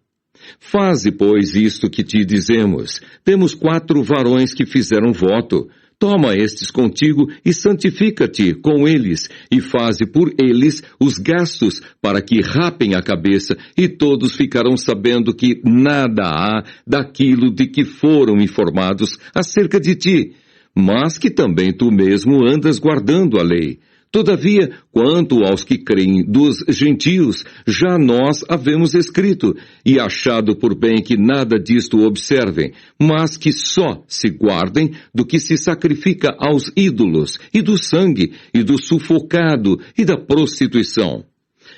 A: Faze, pois, isto que te dizemos. Temos 4 varões que fizeram voto. Toma estes contigo e santifica-te com eles, e faze por eles os gastos para que rapem a cabeça, e todos ficarão sabendo que nada há daquilo de que foram informados acerca de ti, mas que também tu mesmo andas guardando a lei. Todavia, quanto aos que creem dos gentios, já nós havemos escrito, e achado por bem que nada disto observem, mas que só se guardem do que se sacrifica aos ídolos, e do sangue, e do sufocado, e da prostituição.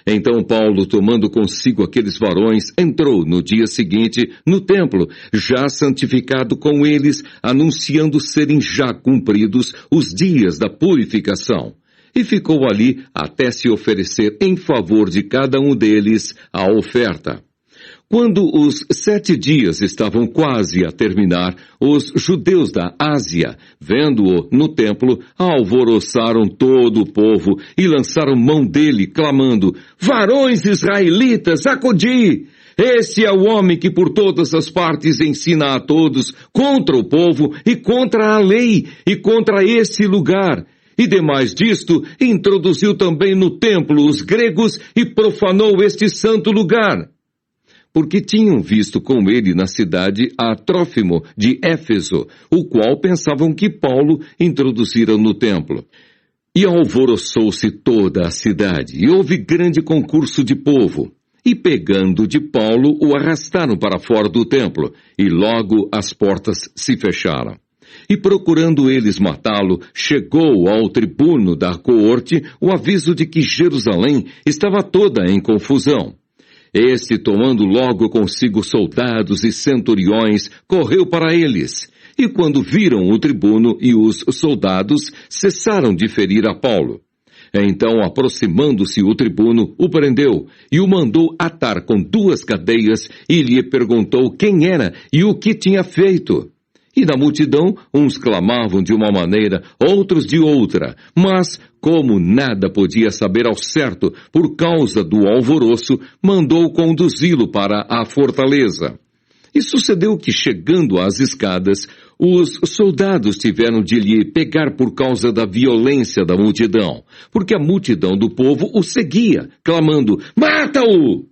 A: Então Paulo, tomando consigo aqueles varões, entrou no dia seguinte no templo, já santificado com eles, anunciando serem já cumpridos os dias da purificação. E ficou ali até se oferecer em favor de cada um deles a oferta. Quando os 7 dias estavam quase a terminar, os judeus da Ásia, vendo-o no templo, alvoroçaram todo o povo e lançaram mão dele, clamando: Varões israelitas, acudi! Este é o homem que por todas as partes ensina a todos contra o povo e contra a lei e contra este lugar. E demais disto, introduziu também no templo os gregos e profanou este santo lugar. Porque tinham visto com ele na cidade a Trófimo de Éfeso, o qual pensavam que Paulo introduzira no templo. E alvoroçou-se toda a cidade, e houve grande concurso de povo. E pegando de Paulo, o arrastaram para fora do templo, e logo as portas se fecharam. E procurando eles matá-lo, chegou ao tribuno da coorte o aviso de que Jerusalém estava toda em confusão. Este, tomando logo consigo soldados e centuriões, correu para eles. E quando viram o tribuno e os soldados, cessaram de ferir a Paulo. Então, aproximando-se o tribuno, o prendeu e o mandou atar com 2 cadeias e lhe perguntou quem era e o que tinha feito. E da multidão, uns clamavam de uma maneira, outros de outra, mas, como nada podia saber ao certo por causa do alvoroço, mandou conduzi-lo para a fortaleza. E sucedeu que, chegando às escadas, os soldados tiveram de lhe pegar por causa da violência da multidão, porque a multidão do povo o seguia, clamando: Mata-o!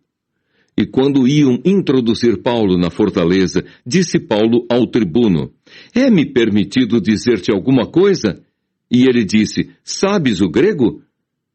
A: E quando iam introduzir Paulo na fortaleza, disse Paulo ao tribuno: É-me permitido dizer-te alguma coisa? E ele disse: Sabes o grego?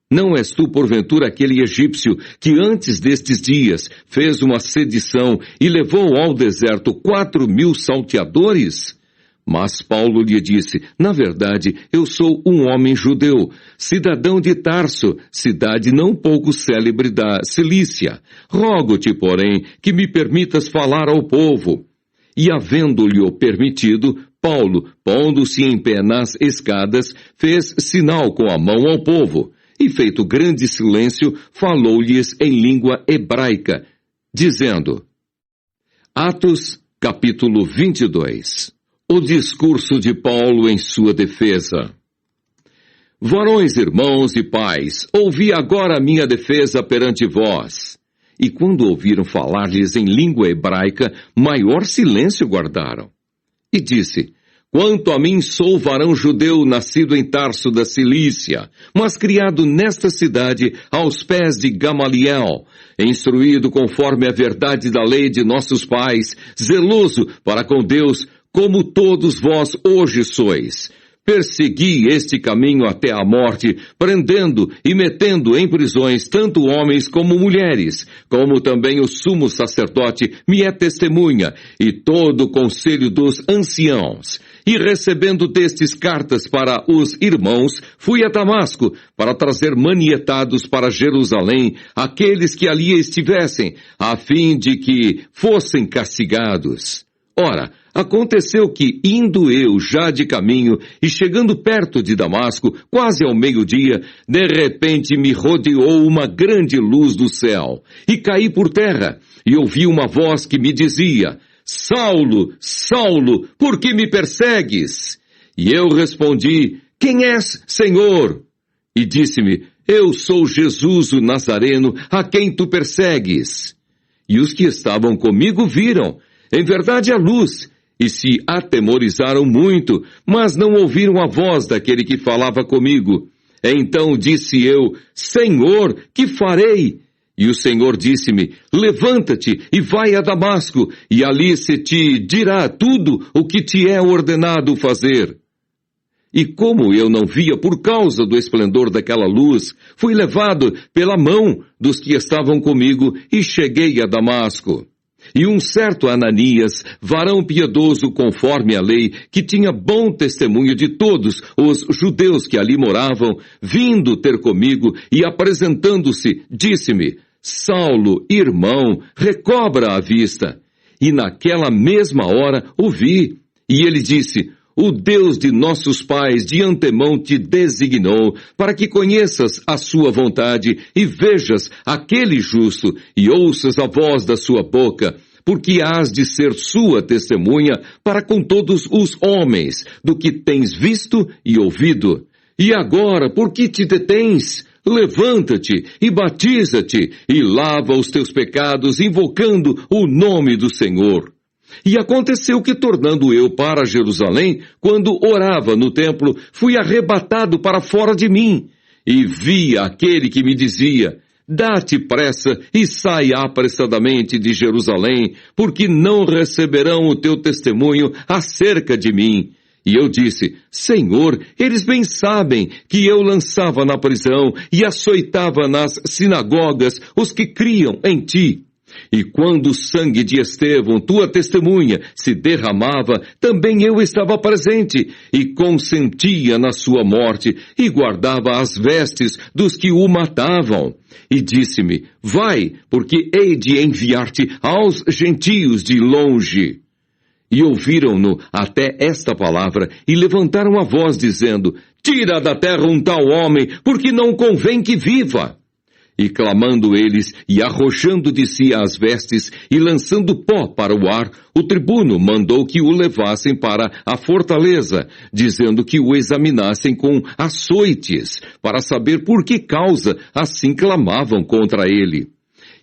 A: Não és tu, porventura, aquele egípcio que antes destes dias fez uma sedição e levou ao deserto 4.000 salteadores? Mas Paulo lhe disse: Na verdade, eu sou um homem judeu, cidadão de Tarso, cidade não pouco célebre da Cilícia. Rogo-te, porém, que me permitas falar ao povo. E havendo-lhe-o permitido, Paulo, pondo-se em pé nas escadas, fez sinal com a mão ao povo. E feito grande silêncio, falou-lhes em língua hebraica, dizendo: Atos, capítulo 22. O discurso de Paulo em sua defesa. Varões, irmãos e pais, ouvi agora a minha defesa perante vós. E quando ouviram falar-lhes em língua hebraica, maior silêncio guardaram. E disse: Quanto a mim, sou varão judeu, nascido em Tarso da Cilícia, mas criado nesta cidade, aos pés de Gamaliel, instruído conforme a verdade da lei de nossos pais, zeloso para com Deus, como todos vós hoje sois. persegui este caminho até a morte, prendendo e metendo em prisões tanto homens como mulheres, como também o sumo sacerdote me é testemunha, e todo o conselho dos anciãos. E recebendo destes cartas para os irmãos, fui a Damasco, para trazer manietados para Jerusalém aqueles que ali estivessem, a fim de que fossem castigados. Ora, aconteceu que, indo eu já de caminho e chegando perto de Damasco, quase ao meio-dia, de repente me rodeou uma grande luz do céu, e caí por terra, e ouvi uma voz que me dizia: Saulo, Saulo, por que me persegues? E eu respondi: Quem és, Senhor? E disse-me: Eu sou Jesus o Nazareno, a quem tu persegues. E os que estavam comigo viram, em verdade, a luz, e se atemorizaram muito, mas não ouviram a voz daquele que falava comigo. Então disse eu: Senhor, que farei? E o Senhor disse-me: Levanta-te e vai a Damasco, e ali se te dirá tudo o que te é ordenado fazer. E como eu não via por causa do esplendor daquela luz, fui levado pela mão dos que estavam comigo e cheguei a Damasco. E um certo Ananias, varão piedoso conforme a lei, que tinha bom testemunho de todos os judeus que ali moravam, vindo ter comigo e apresentando-se, disse-me: Saulo, irmão, recobra a vista. E naquela mesma hora o vi. E ele disse: O Deus de nossos pais de antemão te designou para que conheças a sua vontade e vejas aquele justo e ouças a voz da sua boca, porque hás de ser sua testemunha para com todos os homens do que tens visto e ouvido. E agora, por que te detens? Levanta-te e batiza-te e lava os teus pecados, invocando o nome do Senhor. E aconteceu que, tornando eu para Jerusalém, quando orava no templo, fui arrebatado para fora de mim, e vi aquele que me dizia: Dá-te pressa e sai apressadamente de Jerusalém, porque não receberão o teu testemunho acerca de mim. E eu disse: Senhor, eles bem sabem que eu lançava na prisão e açoitava nas sinagogas os que criam em ti. E quando o sangue de Estevão, tua testemunha, se derramava, também eu estava presente, e consentia na sua morte, e guardava as vestes dos que o matavam. E disse-me: Vai, porque hei de enviar-te aos gentios de longe. E ouviram-no até esta palavra, e levantaram a voz, dizendo: Tira da terra um tal homem, porque não convém que viva. E clamando eles, e arrojando de si as vestes, e lançando pó para o ar, o tribuno mandou que o levassem para a fortaleza, dizendo que o examinassem com açoites, para saber por que causa assim clamavam contra ele.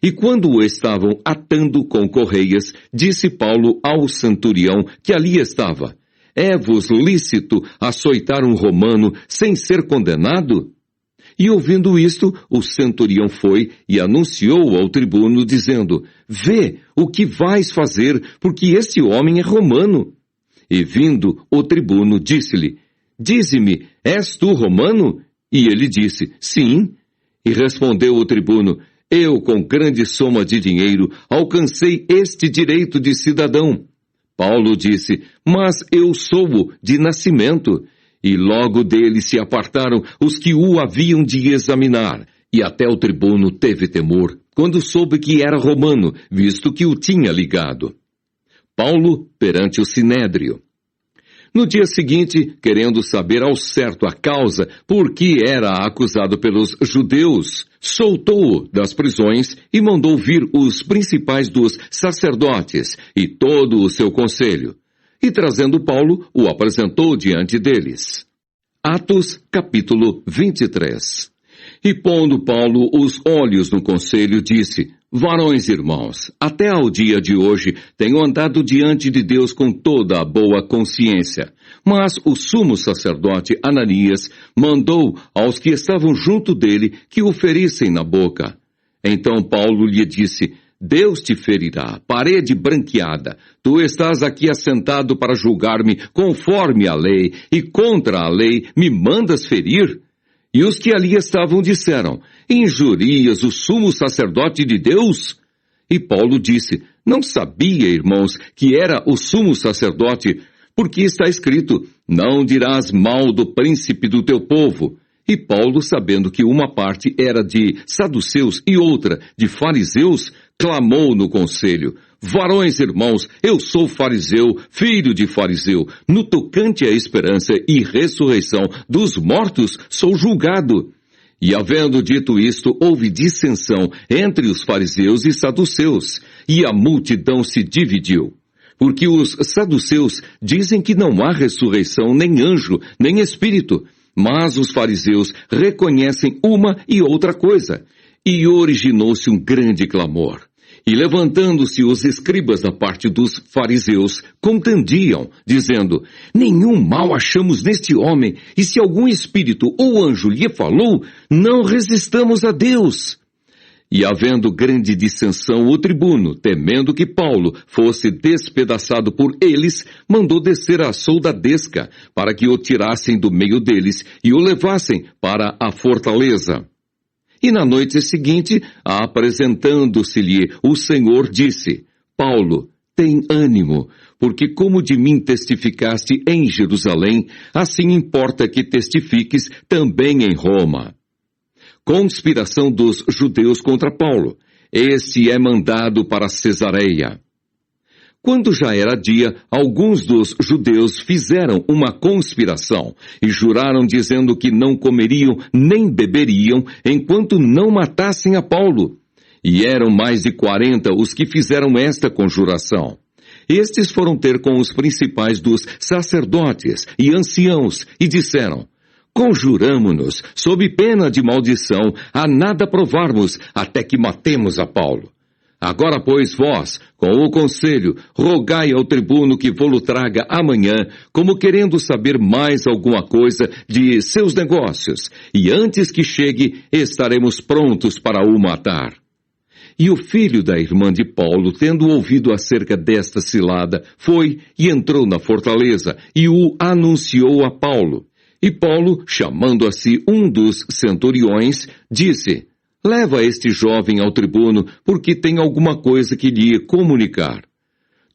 A: E quando o estavam atando com correias, disse Paulo ao centurião que ali estava: É-vos lícito açoitar um romano sem ser condenado? E ouvindo isto, o centurião foi e anunciou ao tribuno, dizendo: Vê o que vais fazer, porque este homem é romano. E vindo o tribuno, disse-lhe: Dize-me, és tu romano? E ele disse: Sim. E respondeu o tribuno: Eu, com grande soma de dinheiro, alcancei este direito de cidadão. Paulo disse: Mas eu sou de nascimento. E logo dele se apartaram os que o haviam de examinar. E até o tribuno teve temor, quando soube que era romano, visto que o tinha ligado. Paulo perante o Sinédrio. No dia seguinte, querendo saber ao certo a causa por que era acusado pelos judeus, soltou-o das prisões e mandou vir os principais dos sacerdotes e todo o seu conselho. E trazendo Paulo, o apresentou diante deles. Atos, capítulo 23. E pondo Paulo os olhos no conselho, disse: Varões irmãos, até ao dia de hoje tenho andado diante de Deus com toda a boa consciência. Mas o sumo sacerdote Ananias mandou aos que estavam junto dele que o ferissem na boca. Então Paulo lhe disse: Deus te ferirá, parede branqueada. Tu estás aqui assentado para julgar-me conforme a lei, e contra a lei me mandas ferir? E os que ali estavam disseram: injurias o sumo sacerdote de Deus? E Paulo disse: não sabia, irmãos, que era o sumo sacerdote, porque está escrito: não dirás mal do príncipe do teu povo. E Paulo, sabendo que uma parte era de saduceus e outra de fariseus, clamou no conselho: varões irmãos, eu sou fariseu, filho de fariseu. No tocante à esperança e ressurreição dos mortos, sou julgado. E havendo dito isto, houve dissensão entre os fariseus e saduceus, e a multidão se dividiu. Porque os saduceus dizem que não há ressurreição, nem anjo, nem espírito, mas os fariseus reconhecem uma e outra coisa. E originou-se um grande clamor. E levantando-se os escribas da parte dos fariseus, contendiam, dizendo: nenhum mal achamos neste homem, e se algum espírito ou anjo lhe falou, não resistamos a Deus. E havendo grande dissensão, o tribuno, temendo que Paulo fosse despedaçado por eles, mandou descer a soldadesca, para que o tirassem do meio deles e o levassem para a fortaleza. E na noite seguinte, apresentando-se-lhe o Senhor, disse: Paulo, tem ânimo, porque como de mim testificaste em Jerusalém, assim importa que testifiques também em Roma. Conspiração dos judeus contra Paulo. Este é mandado para Cesareia. Quando já era dia, alguns dos judeus fizeram uma conspiração e juraram dizendo que não comeriam nem beberiam enquanto não matassem a Paulo. E eram mais de 40 os que fizeram esta conjuração. Estes foram ter com os principais dos sacerdotes e anciãos e disseram: conjuramo-nos, sob pena de maldição, a nada provarmos até que matemos a Paulo. Agora, pois, vós, com o conselho, rogai ao tribuno que vô-lo traga amanhã, como querendo saber mais alguma coisa de seus negócios, e antes que chegue, estaremos prontos para o matar. E o filho da irmã de Paulo, tendo ouvido acerca desta cilada, foi e entrou na fortaleza, e o anunciou a Paulo. E Paulo, chamando a si um dos centuriões, disse: leva este jovem ao tribuno, porque tem alguma coisa que lhe comunicar.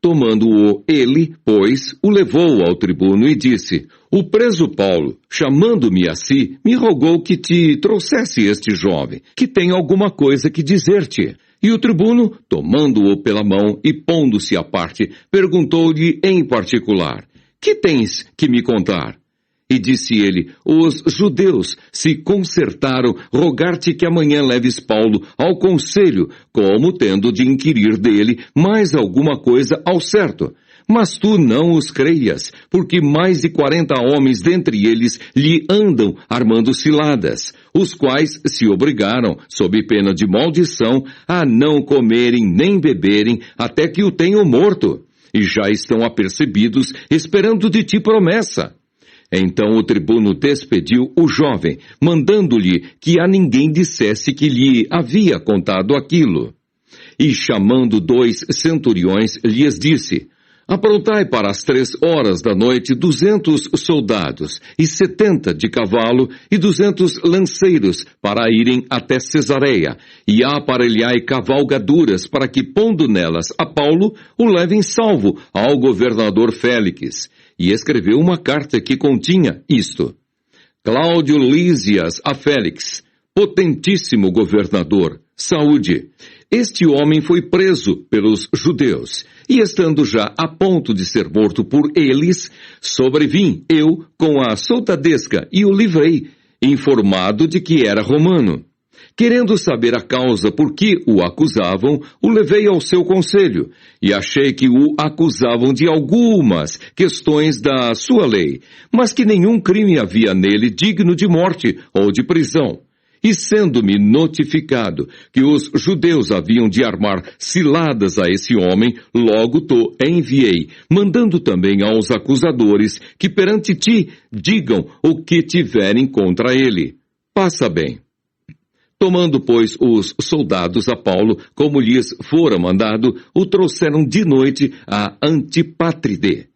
A: Tomando-o ele, pois, o levou ao tribuno e disse: o preso Paulo, chamando-me a si, me rogou que te trouxesse este jovem, que tem alguma coisa que dizer-te. E o tribuno, tomando-o pela mão e pondo-se à parte, perguntou-lhe em particular: que tens que me contar? E disse ele: os judeus se concertaram rogar-te que amanhã leves Paulo ao conselho, como tendo de inquirir dele mais alguma coisa ao certo. Mas tu não os creias, porque mais de 40 homens dentre eles lhe andam armando ciladas, os quais se obrigaram, sob pena de maldição, a não comerem nem beberem até que o tenham morto, e já estão apercebidos, esperando de ti promessa. Então o tribuno despediu o jovem, mandando-lhe que a ninguém dissesse que lhe havia contado aquilo. E chamando 2 centuriões, lhes disse: aprontai para as 3 horas da noite 200 soldados, e 70 de cavalo, e 200 lanceiros, para irem até Cesareia, e aparelhai cavalgaduras, para que, pondo nelas a Paulo, o levem salvo ao governador Félix. E escreveu uma carta que continha isto: Cláudio Lísias a Félix, potentíssimo governador, saúde. Este homem foi preso pelos judeus, e estando já a ponto de ser morto por eles, sobrevim eu com a soldadesca e o livrei, informado de que era romano. Querendo saber a causa por que o acusavam, o levei ao seu conselho, e achei que o acusavam de algumas questões da sua lei, mas que nenhum crime havia nele digno de morte ou de prisão. E sendo-me notificado que os judeus haviam de armar ciladas a esse homem, logo te enviei, mandando também aos acusadores que perante ti digam o que tiverem contra ele. Passa bem. Tomando, pois, os soldados a Paulo, como lhes fora mandado, o trouxeram de noite a Antipátride.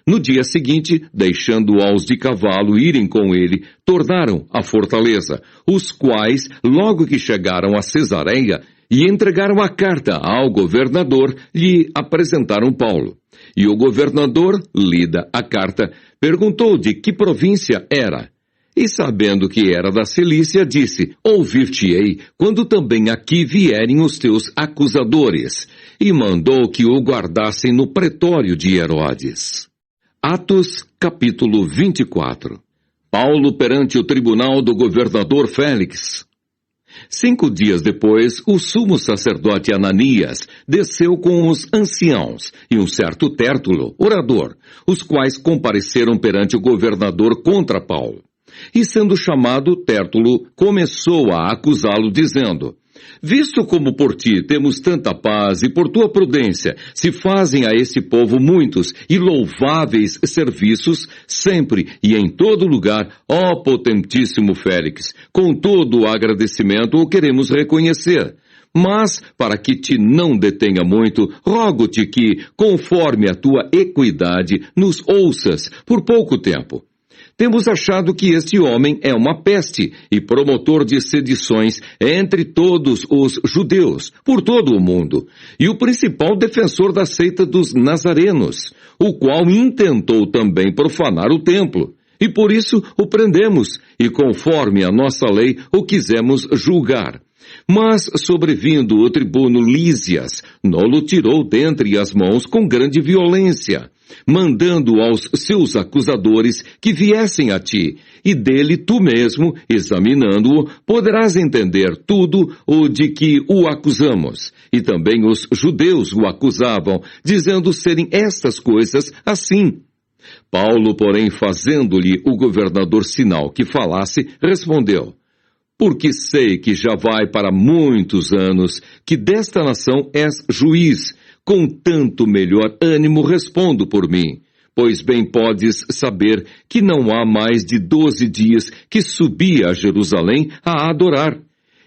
A: No dia seguinte, deixando aos de cavalo irem com ele, tornaram à fortaleza, os quais, logo que chegaram a Cesareia, e entregaram a carta ao governador, lhe apresentaram Paulo. E o governador, lida a carta, perguntou de que província era. E sabendo que era da Cilícia, disse, ouvir-te-ei, quando também aqui vierem os teus acusadores. E mandou que o guardassem no pretório de Herodes. Atos, capítulo 24. Paulo perante o tribunal do governador Félix. 5 dias depois, o sumo sacerdote Ananias desceu com os anciãos e um certo Tértulo, orador, os quais compareceram perante o governador contra Paulo. E sendo chamado, Tértulo começou a acusá-lo, dizendo, visto como por ti temos tanta paz e por tua prudência se fazem a esse povo muitos e louváveis serviços, sempre e em todo lugar, ó potentíssimo Félix, com todo o agradecimento o queremos reconhecer. Mas, para que te não detenha muito, rogo-te que, conforme a tua equidade, nos ouças por pouco tempo. Temos achado que este homem é uma peste e promotor de sedições entre todos os judeus, por todo o mundo, e o principal defensor da seita dos nazarenos, o qual intentou também profanar o templo. E por isso o prendemos, e conforme a nossa lei o quisemos julgar. Mas, sobrevindo o tribuno Lísias, nolo tirou dentre as mãos com grande violência, mandando aos seus acusadores que viessem a ti, e dele tu mesmo, examinando-o, poderás entender tudo o de que o acusamos. E também os judeus o acusavam, dizendo serem estas coisas assim. Paulo, porém, fazendo-lhe o governador sinal que falasse, respondeu, porque sei que já vai para muitos anos que desta nação és juiz, com tanto melhor ânimo respondo por mim, pois bem podes saber que não há mais de 12 dias que subi a Jerusalém a adorar,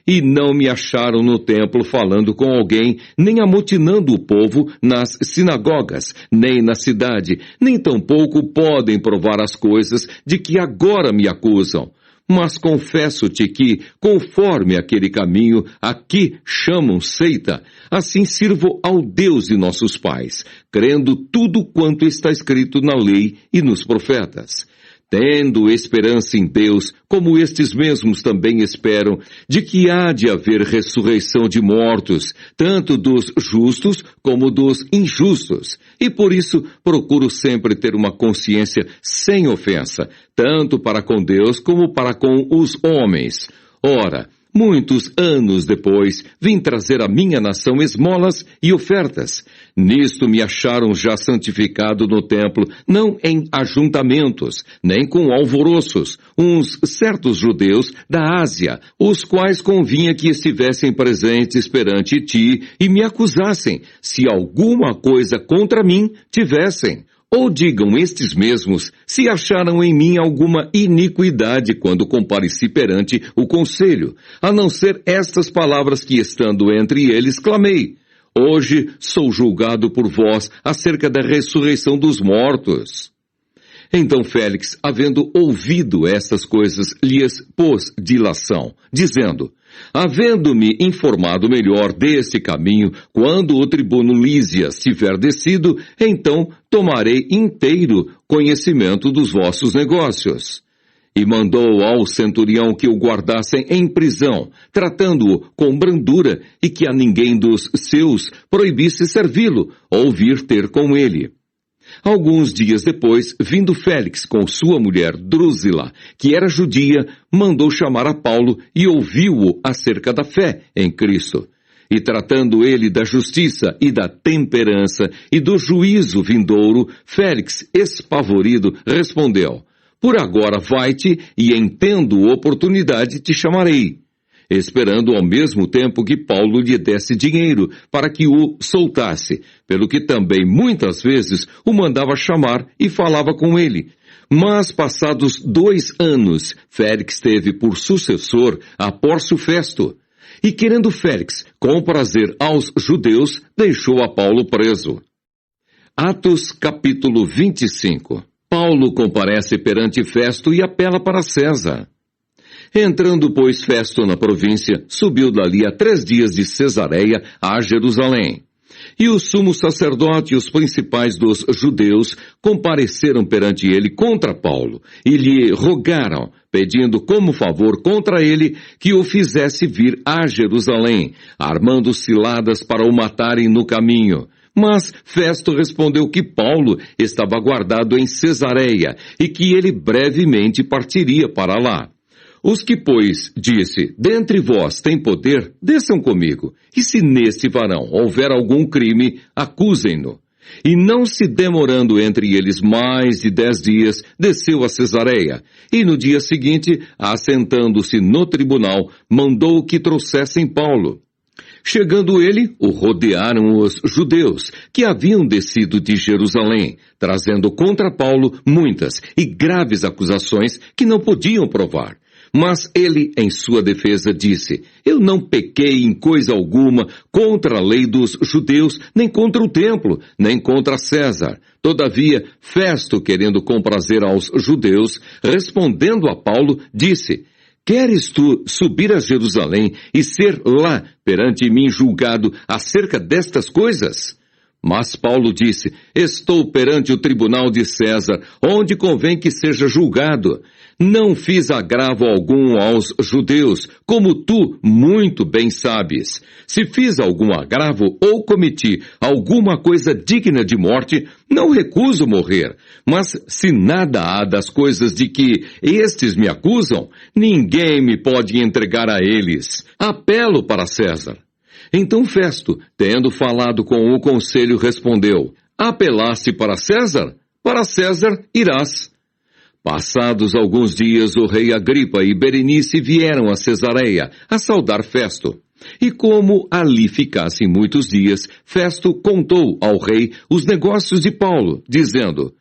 A: e não me acharam no templo falando com alguém, nem amotinando o povo nas sinagogas, nem na cidade, nem tampouco podem provar as coisas de que agora me acusam. Mas confesso-te que, conforme aquele caminho a que chamam seita, assim sirvo ao Deus de nossos pais, crendo tudo quanto está escrito na lei e nos profetas. Tendo esperança em Deus, como estes mesmos também esperam, de que há de haver ressurreição de mortos, tanto dos justos como dos injustos. E por isso procuro sempre ter uma consciência sem ofensa, tanto para com Deus como para com os homens. Ora, muitos anos depois, vim trazer à minha nação esmolas e ofertas. Nisto me acharam já santificado no templo, não em ajuntamentos, nem com alvoroços, uns certos judeus da Ásia, os quais convinha que estivessem presentes perante ti e me acusassem, se alguma coisa contra mim tivessem. Ou digam estes mesmos, se acharam em mim alguma iniquidade quando compareci perante o conselho, a não ser estas palavras que, estando entre eles, clamei. Hoje sou julgado por vós acerca da ressurreição dos mortos. Então Félix, havendo ouvido estas coisas, lhes pôs dilação, dizendo, havendo-me informado melhor deste caminho, quando o tribuno Lísias tiver descido, então tomarei inteiro conhecimento dos vossos negócios. E mandou ao centurião que o guardassem em prisão, tratando-o com brandura, e que a ninguém dos seus proibisse servi-lo, ou vir ter com ele. Alguns dias depois, vindo Félix com sua mulher Drúzila, que era judia, mandou chamar a Paulo e ouviu-o acerca da fé em Cristo. E tratando ele da justiça e da temperança e do juízo vindouro, Félix, espavorido, respondeu, por agora vai-te e em tendo oportunidade te chamarei, esperando ao mesmo tempo que Paulo lhe desse dinheiro para que o soltasse, pelo que também muitas vezes o mandava chamar e falava com ele. Mas passados 2 anos, Félix teve por sucessor a Pórcio Festo. E querendo Félix comprazer aos judeus, deixou a Paulo preso. Atos capítulo 25. Paulo comparece perante Festo e apela para César. Entrando, pois, Festo na província, subiu dali a 3 dias de Cesareia a Jerusalém. E o sumo sacerdote e os principais dos judeus compareceram perante ele contra Paulo e lhe rogaram, pedindo como favor contra ele que o fizesse vir a Jerusalém, armando ciladas para o matarem no caminho. Mas Festo respondeu que Paulo estava guardado em Cesareia e que ele brevemente partiria para lá. Os que, pois, disse, dentre vós tem poder, desçam comigo, e se neste varão houver algum crime, acusem-no. E não se demorando entre eles mais de 10 dias, desceu a Cesareia, e no dia seguinte, assentando-se no tribunal, mandou que trouxessem Paulo. Chegando ele, o rodearam os judeus, que haviam descido de Jerusalém, trazendo contra Paulo muitas e graves acusações que não podiam provar. Mas ele, em sua defesa, disse, eu não pequei em coisa alguma contra a lei dos judeus, nem contra o templo, nem contra César. Todavia, Festo, querendo comprazer aos judeus, respondendo a Paulo, disse, queres tu subir a Jerusalém e ser lá perante mim julgado acerca destas coisas? Mas Paulo disse, estou perante o tribunal de César, onde convém que seja julgado. Não fiz agravo algum aos judeus, como tu muito bem sabes. Se fiz algum agravo ou cometi alguma coisa digna de morte, não recuso morrer. Mas se nada há das coisas de que estes me acusam, ninguém me pode entregar a eles. Apelo para César. Então Festo, tendo falado com o conselho, respondeu, apelaste para César? Para César irás. Passados alguns dias, o rei Agripa e Berenice vieram a Cesareia a saudar Festo. E como ali ficassem muitos dias, Festo contou ao rei os negócios de Paulo, dizendo,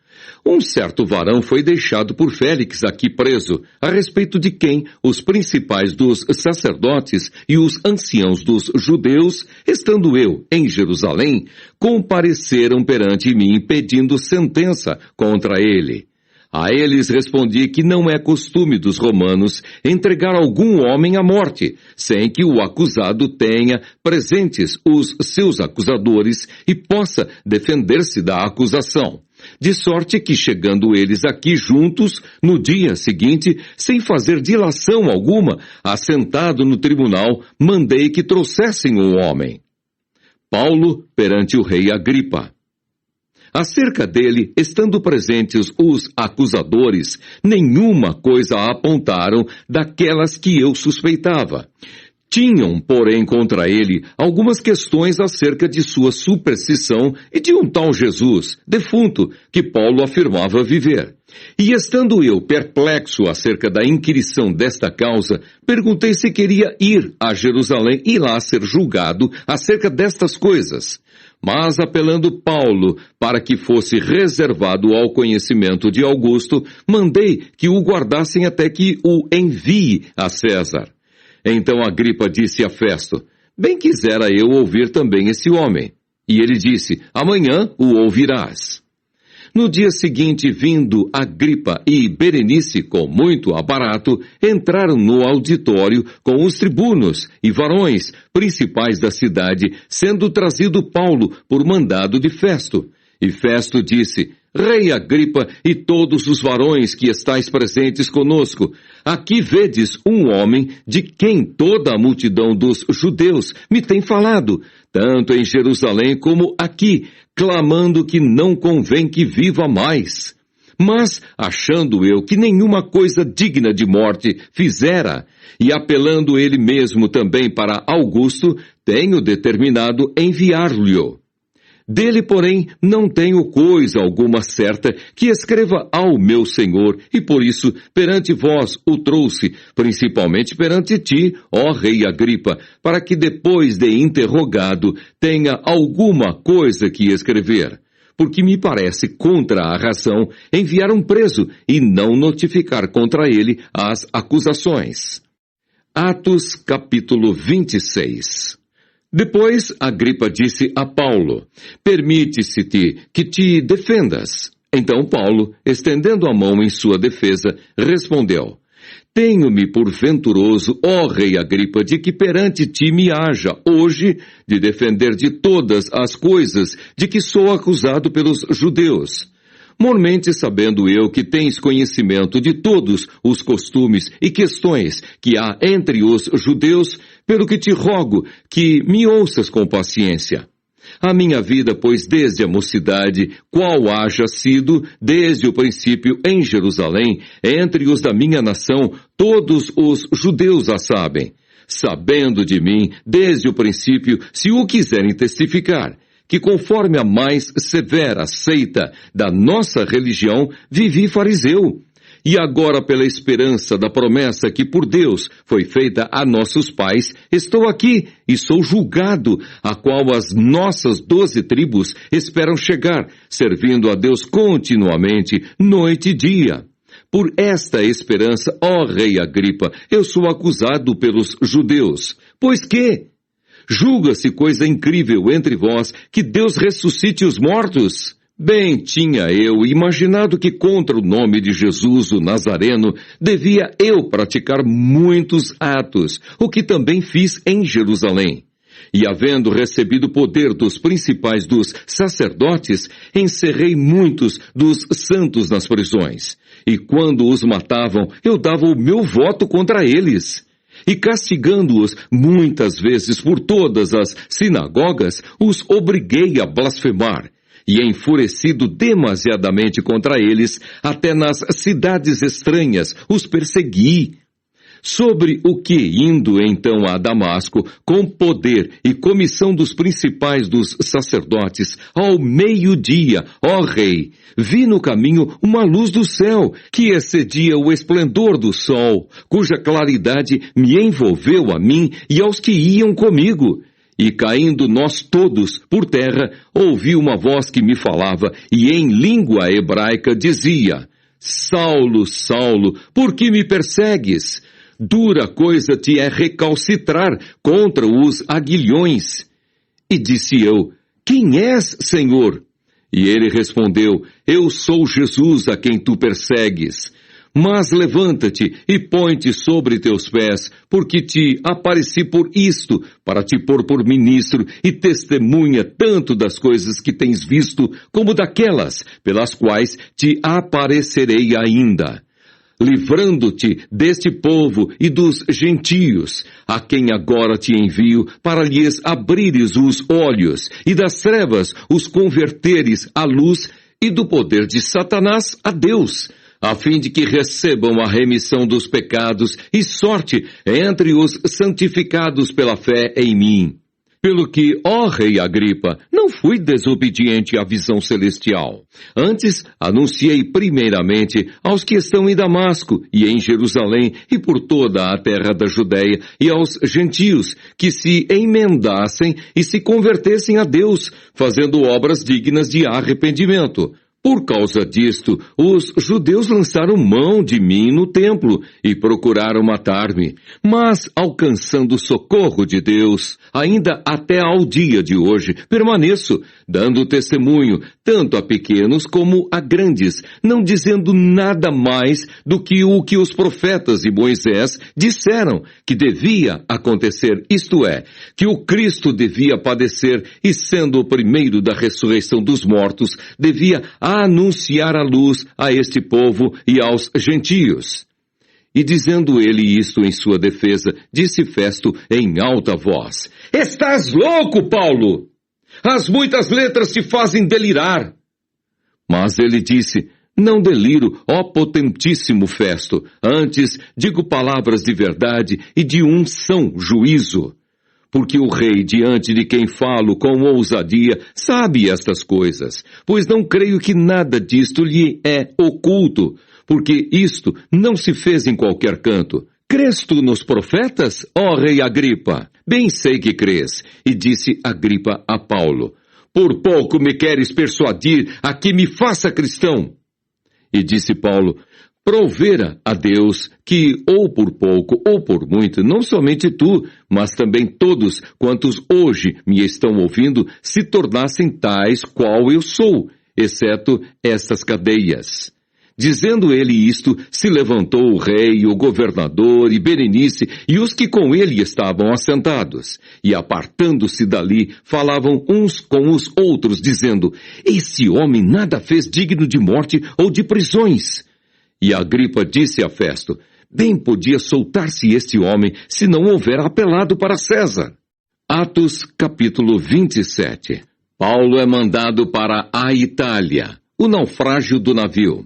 A: um certo varão foi deixado por Félix aqui preso, a respeito de quem os principais dos sacerdotes e os anciãos dos judeus, estando eu em Jerusalém, compareceram perante mim pedindo sentença contra ele. A eles respondi que não é costume dos romanos entregar algum homem à morte, sem que o acusado tenha presentes os seus acusadores e possa defender-se da acusação. De sorte que, chegando eles aqui juntos, no dia seguinte, sem fazer dilação alguma, assentado no tribunal, mandei que trouxessem o homem. Paulo perante o rei Agripa. Acerca dele, estando presentes os acusadores, nenhuma coisa apontaram daquelas que eu suspeitava. Tinham, porém, contra ele algumas questões acerca de sua superstição e de um tal Jesus, defunto, que Paulo afirmava viver. E estando eu perplexo acerca da inquirição desta causa, perguntei se queria ir a Jerusalém e lá ser julgado acerca destas coisas. Mas apelando Paulo para que fosse reservado ao conhecimento de Augusto, mandei que o guardassem até que o envie a César. Então Agripa disse a Festo, bem quisera eu ouvir também esse homem. E ele disse, amanhã o ouvirás. No dia seguinte, vindo Agripa e Berenice com muito aparato, entraram no auditório com os tribunos e varões principais da cidade, sendo trazido Paulo por mandado de Festo. E Festo disse, Rei Agripa e todos os varões que estáis presentes conosco, aqui vedes um homem de quem toda a multidão dos judeus me tem falado, tanto em Jerusalém como aqui, clamando que não convém que viva mais. Mas, achando eu que nenhuma coisa digna de morte fizera, e apelando ele mesmo também para Augusto, tenho determinado enviar-lhe-o. Dele, porém, não tenho coisa alguma certa que escreva ao meu senhor, e por isso, perante vós o trouxe, principalmente perante ti, ó rei Agripa, para que depois de interrogado tenha alguma coisa que escrever. Porque me parece contra a razão enviar um preso e não notificar contra ele as acusações. Atos capítulo 26. Depois Agripa disse a Paulo: permite-se-te que te defendas. Então Paulo, estendendo a mão em sua defesa, respondeu: tenho-me por venturoso, ó rei Agripa, de que perante ti me haja, hoje, de defender de todas as coisas de que sou acusado pelos judeus. Mormente sabendo eu que tens conhecimento de todos os costumes e questões que há entre os judeus, pelo que te rogo que me ouças com paciência. A minha vida, pois, desde a mocidade, qual haja sido, desde o princípio em Jerusalém, entre os da minha nação, todos os judeus a sabem, sabendo de mim, desde o princípio, se o quiserem testificar, que conforme a mais severa seita da nossa religião, vivi fariseu. E agora, pela esperança da promessa que por Deus foi feita a nossos pais, estou aqui e sou julgado, a qual as nossas 12 tribos esperam chegar, servindo a Deus continuamente, noite e dia. Por esta esperança, ó rei Agripa, eu sou acusado pelos judeus. Pois que? Julga-se coisa incrível entre vós que Deus ressuscite os mortos? Bem tinha eu imaginado que contra o nome de Jesus, o Nazareno, devia eu praticar muitos atos, o que também fiz em Jerusalém. E havendo recebido poder dos principais dos sacerdotes, encerrei muitos dos santos nas prisões. E quando os matavam, eu dava o meu voto contra eles. E castigando-os muitas vezes por todas as sinagogas, os obriguei a blasfemar. E enfurecido demasiadamente contra eles, até nas cidades estranhas, os persegui. Sobre o que, indo então a Damasco, com poder e comissão dos principais dos sacerdotes, ao meio-dia, ó rei, vi no caminho uma luz do céu, que excedia o esplendor do sol, cuja claridade me envolveu a mim e aos que iam comigo. E caindo nós todos por terra, ouvi uma voz que me falava, e em língua hebraica dizia: Saulo, Saulo, por que me persegues? Dura coisa te é recalcitrar contra os aguilhões. E disse eu: quem és, Senhor? E ele respondeu: eu sou Jesus a quem tu persegues. Mas levanta-te e põe-te sobre teus pés, porque te apareci por isto, para te pôr por ministro e testemunha tanto das coisas que tens visto, como daquelas, pelas quais te aparecerei ainda, livrando-te deste povo e dos gentios, a quem agora te envio, para lhes abrires os olhos, e das trevas os converteres à luz, e do poder de Satanás a Deus, a fim de que recebam a remissão dos pecados e sorte entre os santificados pela fé em mim. Pelo que, ó rei Agripa, não fui desobediente à visão celestial. Antes, anunciei primeiramente aos que estão em Damasco e em Jerusalém e por toda a terra da Judéia e aos gentios, que se emendassem e se convertessem a Deus, fazendo obras dignas de arrependimento. Por causa disto, os judeus lançaram mão de mim no templo e procuraram matar-me. Mas, alcançando o socorro de Deus, ainda até ao dia de hoje, permaneço, dando testemunho, tanto a pequenos como a grandes, não dizendo nada mais do que o que os profetas e Moisés disseram que devia acontecer, isto é, que o Cristo devia padecer e, sendo o primeiro da ressurreição dos mortos, devia anunciar a luz a este povo e aos gentios. E dizendo ele isto em sua defesa, disse Festo em alta voz: estás louco, Paulo! As muitas letras te fazem delirar. Mas ele disse: não deliro, ó potentíssimo Festo, antes digo palavras de verdade e de um são juízo. Porque o rei, diante de quem falo com ousadia, sabe estas coisas, pois não creio que nada disto lhe é oculto, porque isto não se fez em qualquer canto. Crês tu nos profetas, ó rei Agripa? Bem sei que crês. E disse Agripa a Paulo: por pouco me queres persuadir a que me faça cristão. E disse Paulo: Provera a Deus que, ou por pouco ou por muito, não somente tu, mas também todos quantos hoje me estão ouvindo, se tornassem tais qual eu sou, exceto estas cadeias. Dizendo ele isto, se levantou o rei, o governador e Berenice e os que com ele estavam assentados. E apartando-se dali, falavam uns com os outros, dizendo: Esse homem nada fez digno de morte ou de prisões. E Agripa disse a Festo: Bem podia soltar-se este homem, se não houver apelado para César. Atos, capítulo 27. Paulo é mandado para a Itália. O naufrágio do navio.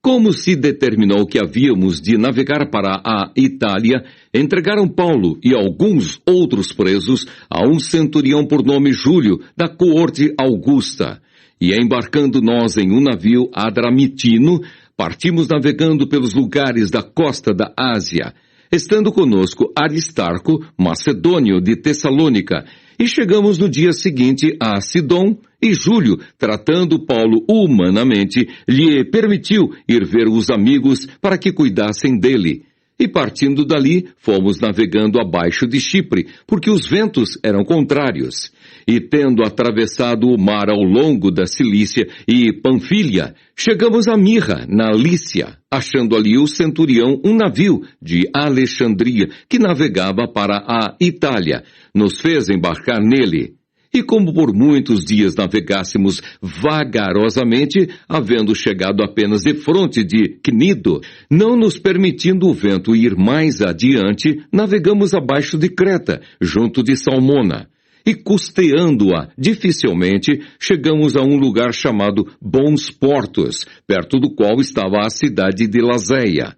A: Como se determinou que havíamos de navegar para a Itália, entregaram Paulo e alguns outros presos a um centurião por nome Júlio, da coorte Augusta. E embarcando nós em um navio adramitino, partimos navegando pelos lugares da costa da Ásia, estando conosco Aristarco, macedônio de Tessalônica, e chegamos no dia seguinte a Sidom, e Júlio, tratando Paulo humanamente, lhe permitiu ir ver os amigos para que cuidassem dele. E partindo dali, fomos navegando abaixo de Chipre, porque os ventos eram contrários. E tendo atravessado o mar ao longo da Cilícia e Panfilha, chegamos a Mirra, na Lícia, achando ali o centurião um navio de Alexandria, que navegava para a Itália. Nos fez embarcar nele. E como por muitos dias navegássemos vagarosamente, havendo chegado apenas defronte de Cnido, não nos permitindo o vento ir mais adiante, navegamos abaixo de Creta, junto de Salmona. E custeando-a dificilmente, chegamos a um lugar chamado Bons Portos, perto do qual estava a cidade de Lazéia.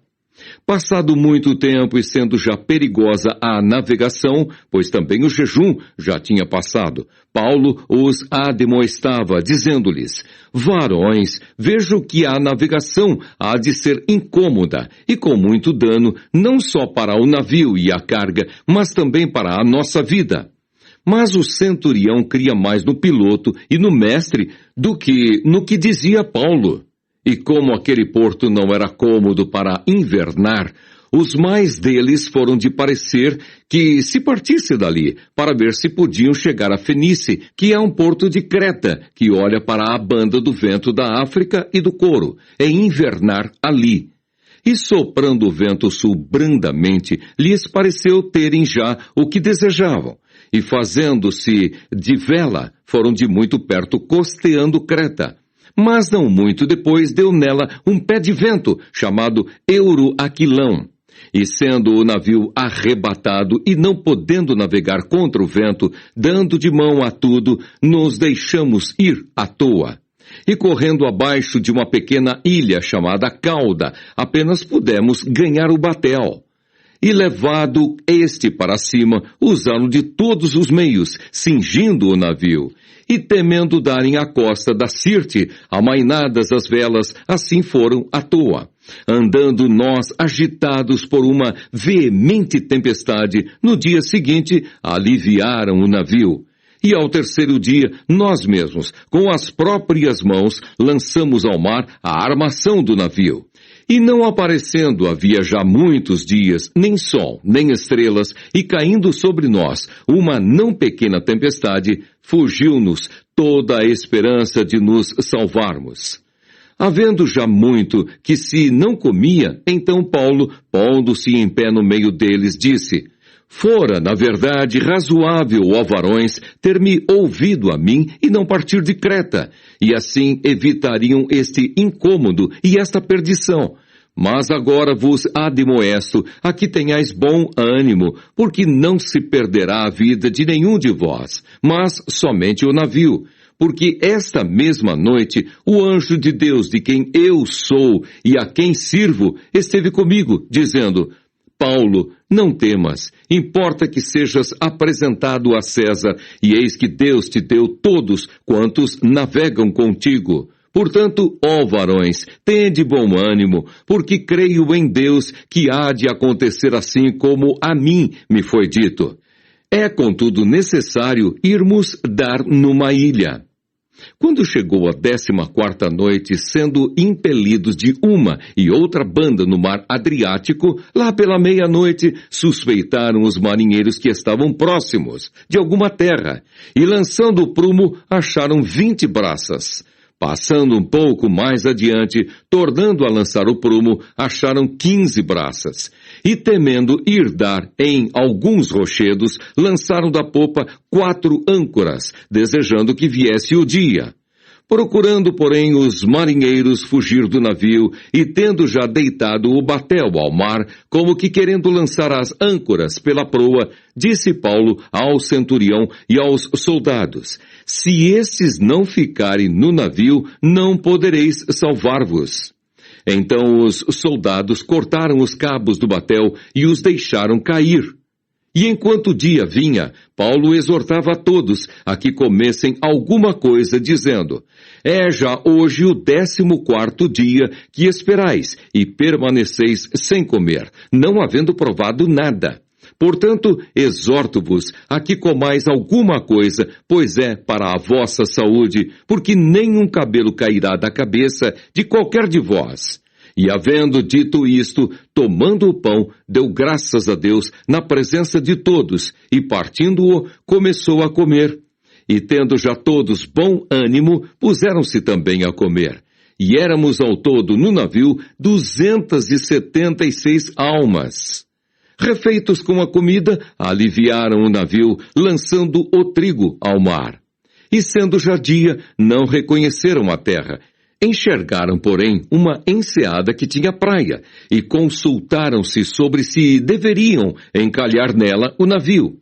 A: Passado muito tempo e sendo já perigosa a navegação, pois também o jejum já tinha passado, Paulo os admoestava, dizendo-lhes: Varões, vejo que a navegação há de ser incômoda e com muito dano, não só para o navio e a carga, mas também para a nossa vida. Mas o centurião cria mais no piloto e no mestre do que no que dizia Paulo. E como aquele porto não era cômodo para invernar, os mais deles foram de parecer que se partisse dali, para ver se podiam chegar a Fenice, que é um porto de Creta, que olha para a banda do vento da África e do Coro, e invernar ali. E soprando o vento sul brandamente, lhes pareceu terem já o que desejavam. E fazendo-se de vela, foram de muito perto costeando Creta. Mas não muito depois deu nela um pé de vento, chamado Euroaquilão. E sendo o navio arrebatado e não podendo navegar contra o vento, dando de mão a tudo, nos deixamos ir à toa. E correndo abaixo de uma pequena ilha chamada Cauda, apenas pudemos ganhar o batel. E levado este para cima, usaram de todos os meios, cingindo o navio. E temendo darem à costa da Sirte, amainadas as velas, assim foram à toa. Andando nós agitados por uma veemente tempestade, no dia seguinte aliviaram o navio. E ao terceiro dia, nós mesmos, com as próprias mãos, lançamos ao mar a armação do navio. E não aparecendo havia já muitos dias, nem sol, nem estrelas, e caindo sobre nós uma não pequena tempestade, fugiu-nos toda a esperança de nos salvarmos. Havendo já muito que se não comia, então Paulo, pondo-se em pé no meio deles, disse: Fora, na verdade, razoável, ó varões, ter-me ouvido a mim e não partir de Creta, e assim evitariam este incômodo e esta perdição. Mas agora vos admoesto a que tenhais bom ânimo, porque não se perderá a vida de nenhum de vós, mas somente o navio. Porque esta mesma noite o anjo de Deus, de quem eu sou e a quem sirvo, esteve comigo, dizendo: Paulo, não temas, importa que sejas apresentado a César, e eis que Deus te deu todos quantos navegam contigo. Portanto, ó varões, tende bom ânimo, porque creio em Deus que há de acontecer assim como a mim me foi dito. É, contudo, necessário irmos dar numa ilha. Quando chegou a 14ª noite, sendo impelidos de uma e outra banda no mar Adriático, lá pela meia-noite, suspeitaram os marinheiros que estavam próximos de alguma terra, e lançando o prumo, acharam 20 braças. Passando um pouco mais adiante, tornando a lançar o prumo, acharam 15 braças. E temendo ir dar em alguns rochedos, lançaram da popa 4 âncoras, desejando que viesse o dia. Procurando, porém, os marinheiros fugir do navio, e tendo já deitado o batel ao mar, como que querendo lançar as âncoras pela proa, disse Paulo ao centurião e aos soldados: se estes não ficarem no navio, não podereis salvar-vos. Então os soldados cortaram os cabos do batel e os deixaram cair. E enquanto o dia vinha, Paulo exortava a todos a que comessem alguma coisa, dizendo: é já hoje o 14º dia que esperais, e permaneceis sem comer, não havendo provado nada. Portanto, exorto-vos a que comais alguma coisa, pois é para a vossa saúde, porque nenhum cabelo cairá da cabeça de qualquer de vós. E havendo dito isto, tomando o pão, deu graças a Deus na presença de todos, e partindo-o, começou a comer. E tendo já todos bom ânimo, puseram-se também a comer. E éramos ao todo no navio 276 almas. Refeitos com a comida, aliviaram o navio, lançando o trigo ao mar. E sendo já dia, não reconheceram a terra. Enxergaram, porém, uma enseada que tinha praia, e consultaram-se sobre se deveriam encalhar nela o navio.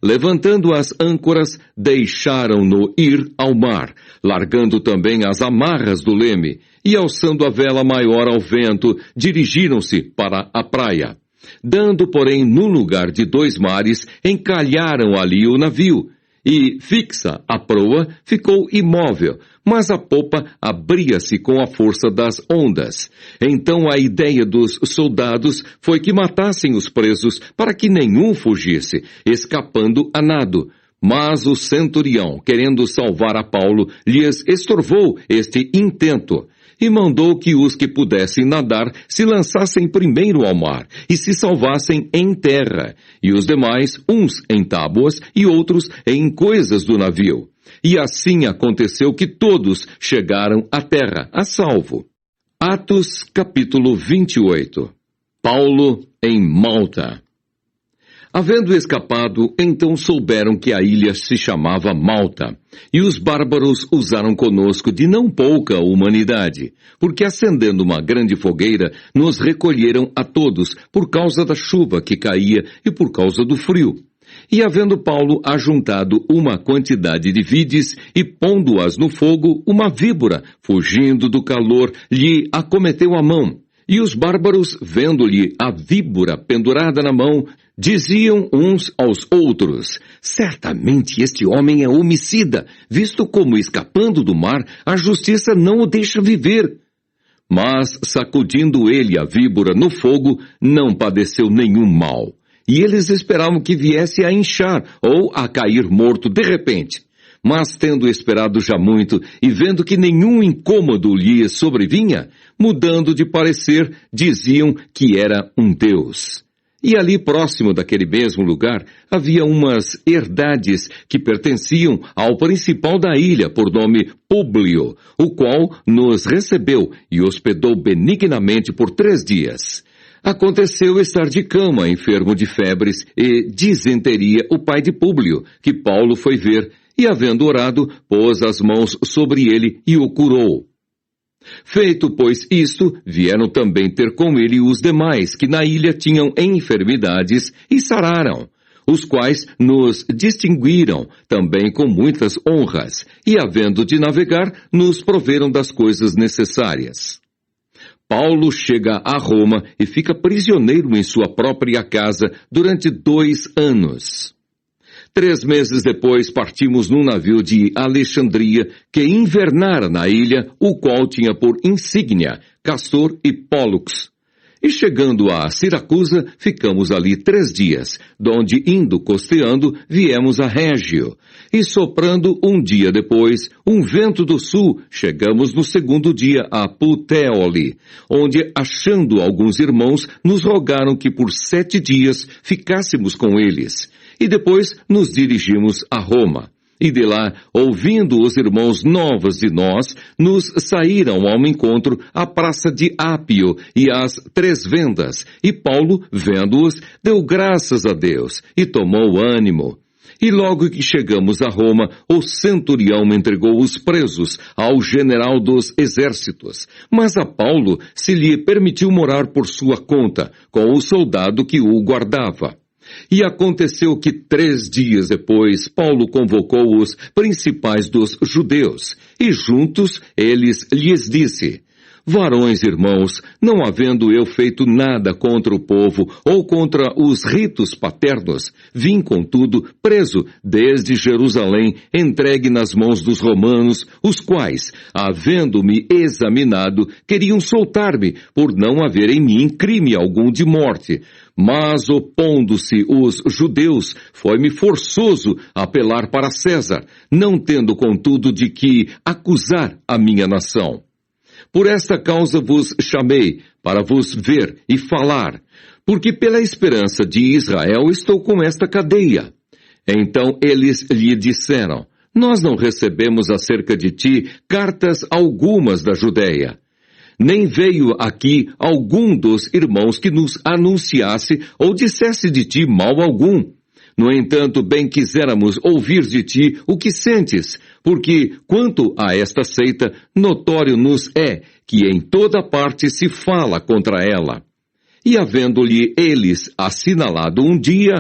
A: Levantando as âncoras, deixaram-no ir ao mar, largando também as amarras do leme, e alçando a vela maior ao vento, dirigiram-se para a praia. Dando, porém, no lugar de 2 mares, encalharam ali o navio, e, fixa a proa, ficou imóvel, mas a popa abria-se com a força das ondas. Então a ideia dos soldados foi que matassem os presos, para que nenhum fugisse, escapando a nado. Mas o centurião, querendo salvar a Paulo, lhes estorvou este intento, e mandou que os que pudessem nadar se lançassem primeiro ao mar, e se salvassem em terra, e os demais, uns em tábuas e outros em coisas do navio. E assim aconteceu que todos chegaram à terra, a salvo. Atos, capítulo 28. Paulo em Malta. Havendo escapado, então souberam que a ilha se chamava Malta, e os bárbaros usaram conosco de não pouca humanidade, porque acendendo uma grande fogueira, nos recolheram a todos, por causa da chuva que caía e por causa do frio. E havendo Paulo ajuntado uma quantidade de vides, e pondo-as no fogo, uma víbora, fugindo do calor, lhe acometeu a mão. E os bárbaros, vendo-lhe a víbora pendurada na mão, diziam uns aos outros: certamente este homem é homicida, visto como, escapando do mar, a justiça não o deixa viver. Mas, sacudindo ele a víbora no fogo, não padeceu nenhum mal. E eles esperavam que viesse a inchar ou a cair morto de repente. Mas, tendo esperado já muito, e vendo que nenhum incômodo lhe sobrevinha, mudando de parecer, diziam que era um deus. E ali próximo daquele mesmo lugar, havia umas herdades que pertenciam ao principal da ilha, por nome Públio, o qual nos recebeu e hospedou benignamente por 3 dias. Aconteceu estar de cama, enfermo de febres e disenteria, o pai de Públio, que Paulo foi ver, e havendo orado, pôs as mãos sobre ele e o curou. Feito, pois, isto, vieram também ter com ele os demais que na ilha tinham enfermidades e sararam, os quais nos distinguiram também com muitas honras, e havendo de navegar, nos proveram das coisas necessárias. Paulo chega a Roma e fica prisioneiro em sua própria casa durante 2 anos. 3 meses depois partimos num navio de Alexandria que invernara na ilha, o qual tinha por insígnia Castor e Pólux. E chegando a Siracusa, ficamos ali 3 dias, donde indo costeando, viemos a Régio. E soprando um dia depois, um vento do sul, chegamos no 2º dia a Puteoli, onde, achando alguns irmãos, nos rogaram que por 7 dias ficássemos com eles. E depois nos dirigimos a Roma. E de lá, ouvindo os irmãos novas de nós, nos saíram ao encontro à praça de Ápio e às 3 vendas. E Paulo, vendo-os, deu graças a Deus e tomou ânimo. E logo que chegamos a Roma, o centurião entregou os presos ao general dos exércitos. Mas a Paulo se lhe permitiu morar por sua conta, com o soldado que o guardava. E aconteceu que 3 dias depois, Paulo convocou os principais dos judeus, e juntos eles lhes disse: varões irmãos, não havendo eu feito nada contra o povo ou contra os ritos paternos, vim contudo preso desde Jerusalém, entregue nas mãos dos romanos, os quais, havendo-me examinado, queriam soltar-me por não haver em mim crime algum de morte. Mas, opondo-se os judeus, foi-me forçoso apelar para César, não tendo contudo de que acusar a minha nação. Por esta causa vos chamei, para vos ver e falar, porque pela esperança de Israel estou com esta cadeia. Então eles lhe disseram: nós não recebemos acerca de ti cartas algumas da Judeia. Nem veio aqui algum dos irmãos que nos anunciasse ou dissesse de ti mal algum. No entanto, bem quiséramos ouvir de ti o que sentes, porque, quanto a esta seita, notório nos é que em toda parte se fala contra ela. E havendo-lhe eles assinalado um dia,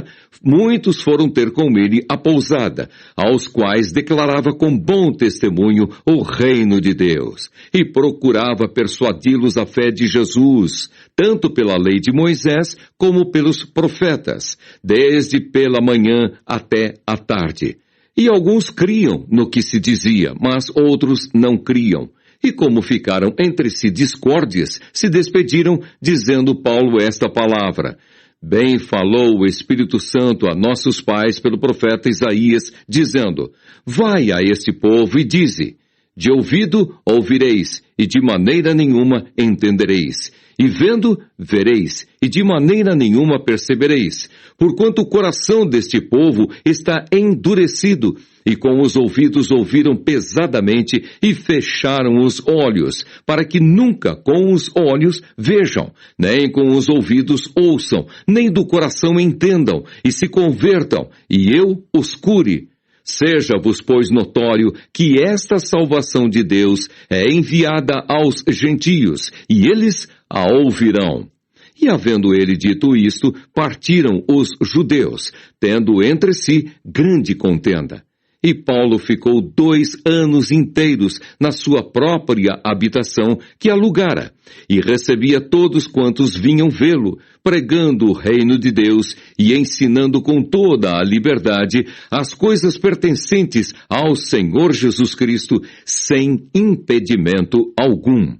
A: muitos foram ter com ele a pousada, aos quais declarava com bom testemunho o reino de Deus, e procurava persuadi-los à fé de Jesus, tanto pela lei de Moisés como pelos profetas, desde pela manhã até a tarde. E alguns criam no que se dizia, mas outros não criam. E como ficaram entre si discórdias, se despediram, dizendo Paulo esta palavra: bem falou o Espírito Santo a nossos pais pelo profeta Isaías, dizendo: vai a este povo e dize: de ouvido ouvireis, e de maneira nenhuma entendereis. E vendo, vereis, e de maneira nenhuma percebereis, porquanto o coração deste povo está endurecido, e com os ouvidos ouviram pesadamente, e fecharam os olhos, para que nunca com os olhos vejam, nem com os ouvidos ouçam, nem do coração entendam, e se convertam, e eu os cure. Seja-vos, pois, notório que esta salvação de Deus é enviada aos gentios, e eles a ouvirão. E havendo ele dito isto, partiram os judeus, tendo entre si grande contenda. E Paulo ficou 2 anos inteiros na sua própria habitação que alugara, e recebia todos quantos vinham vê-lo, pregando o reino de Deus e ensinando com toda a liberdade as coisas pertencentes ao Senhor Jesus Cristo, sem impedimento algum.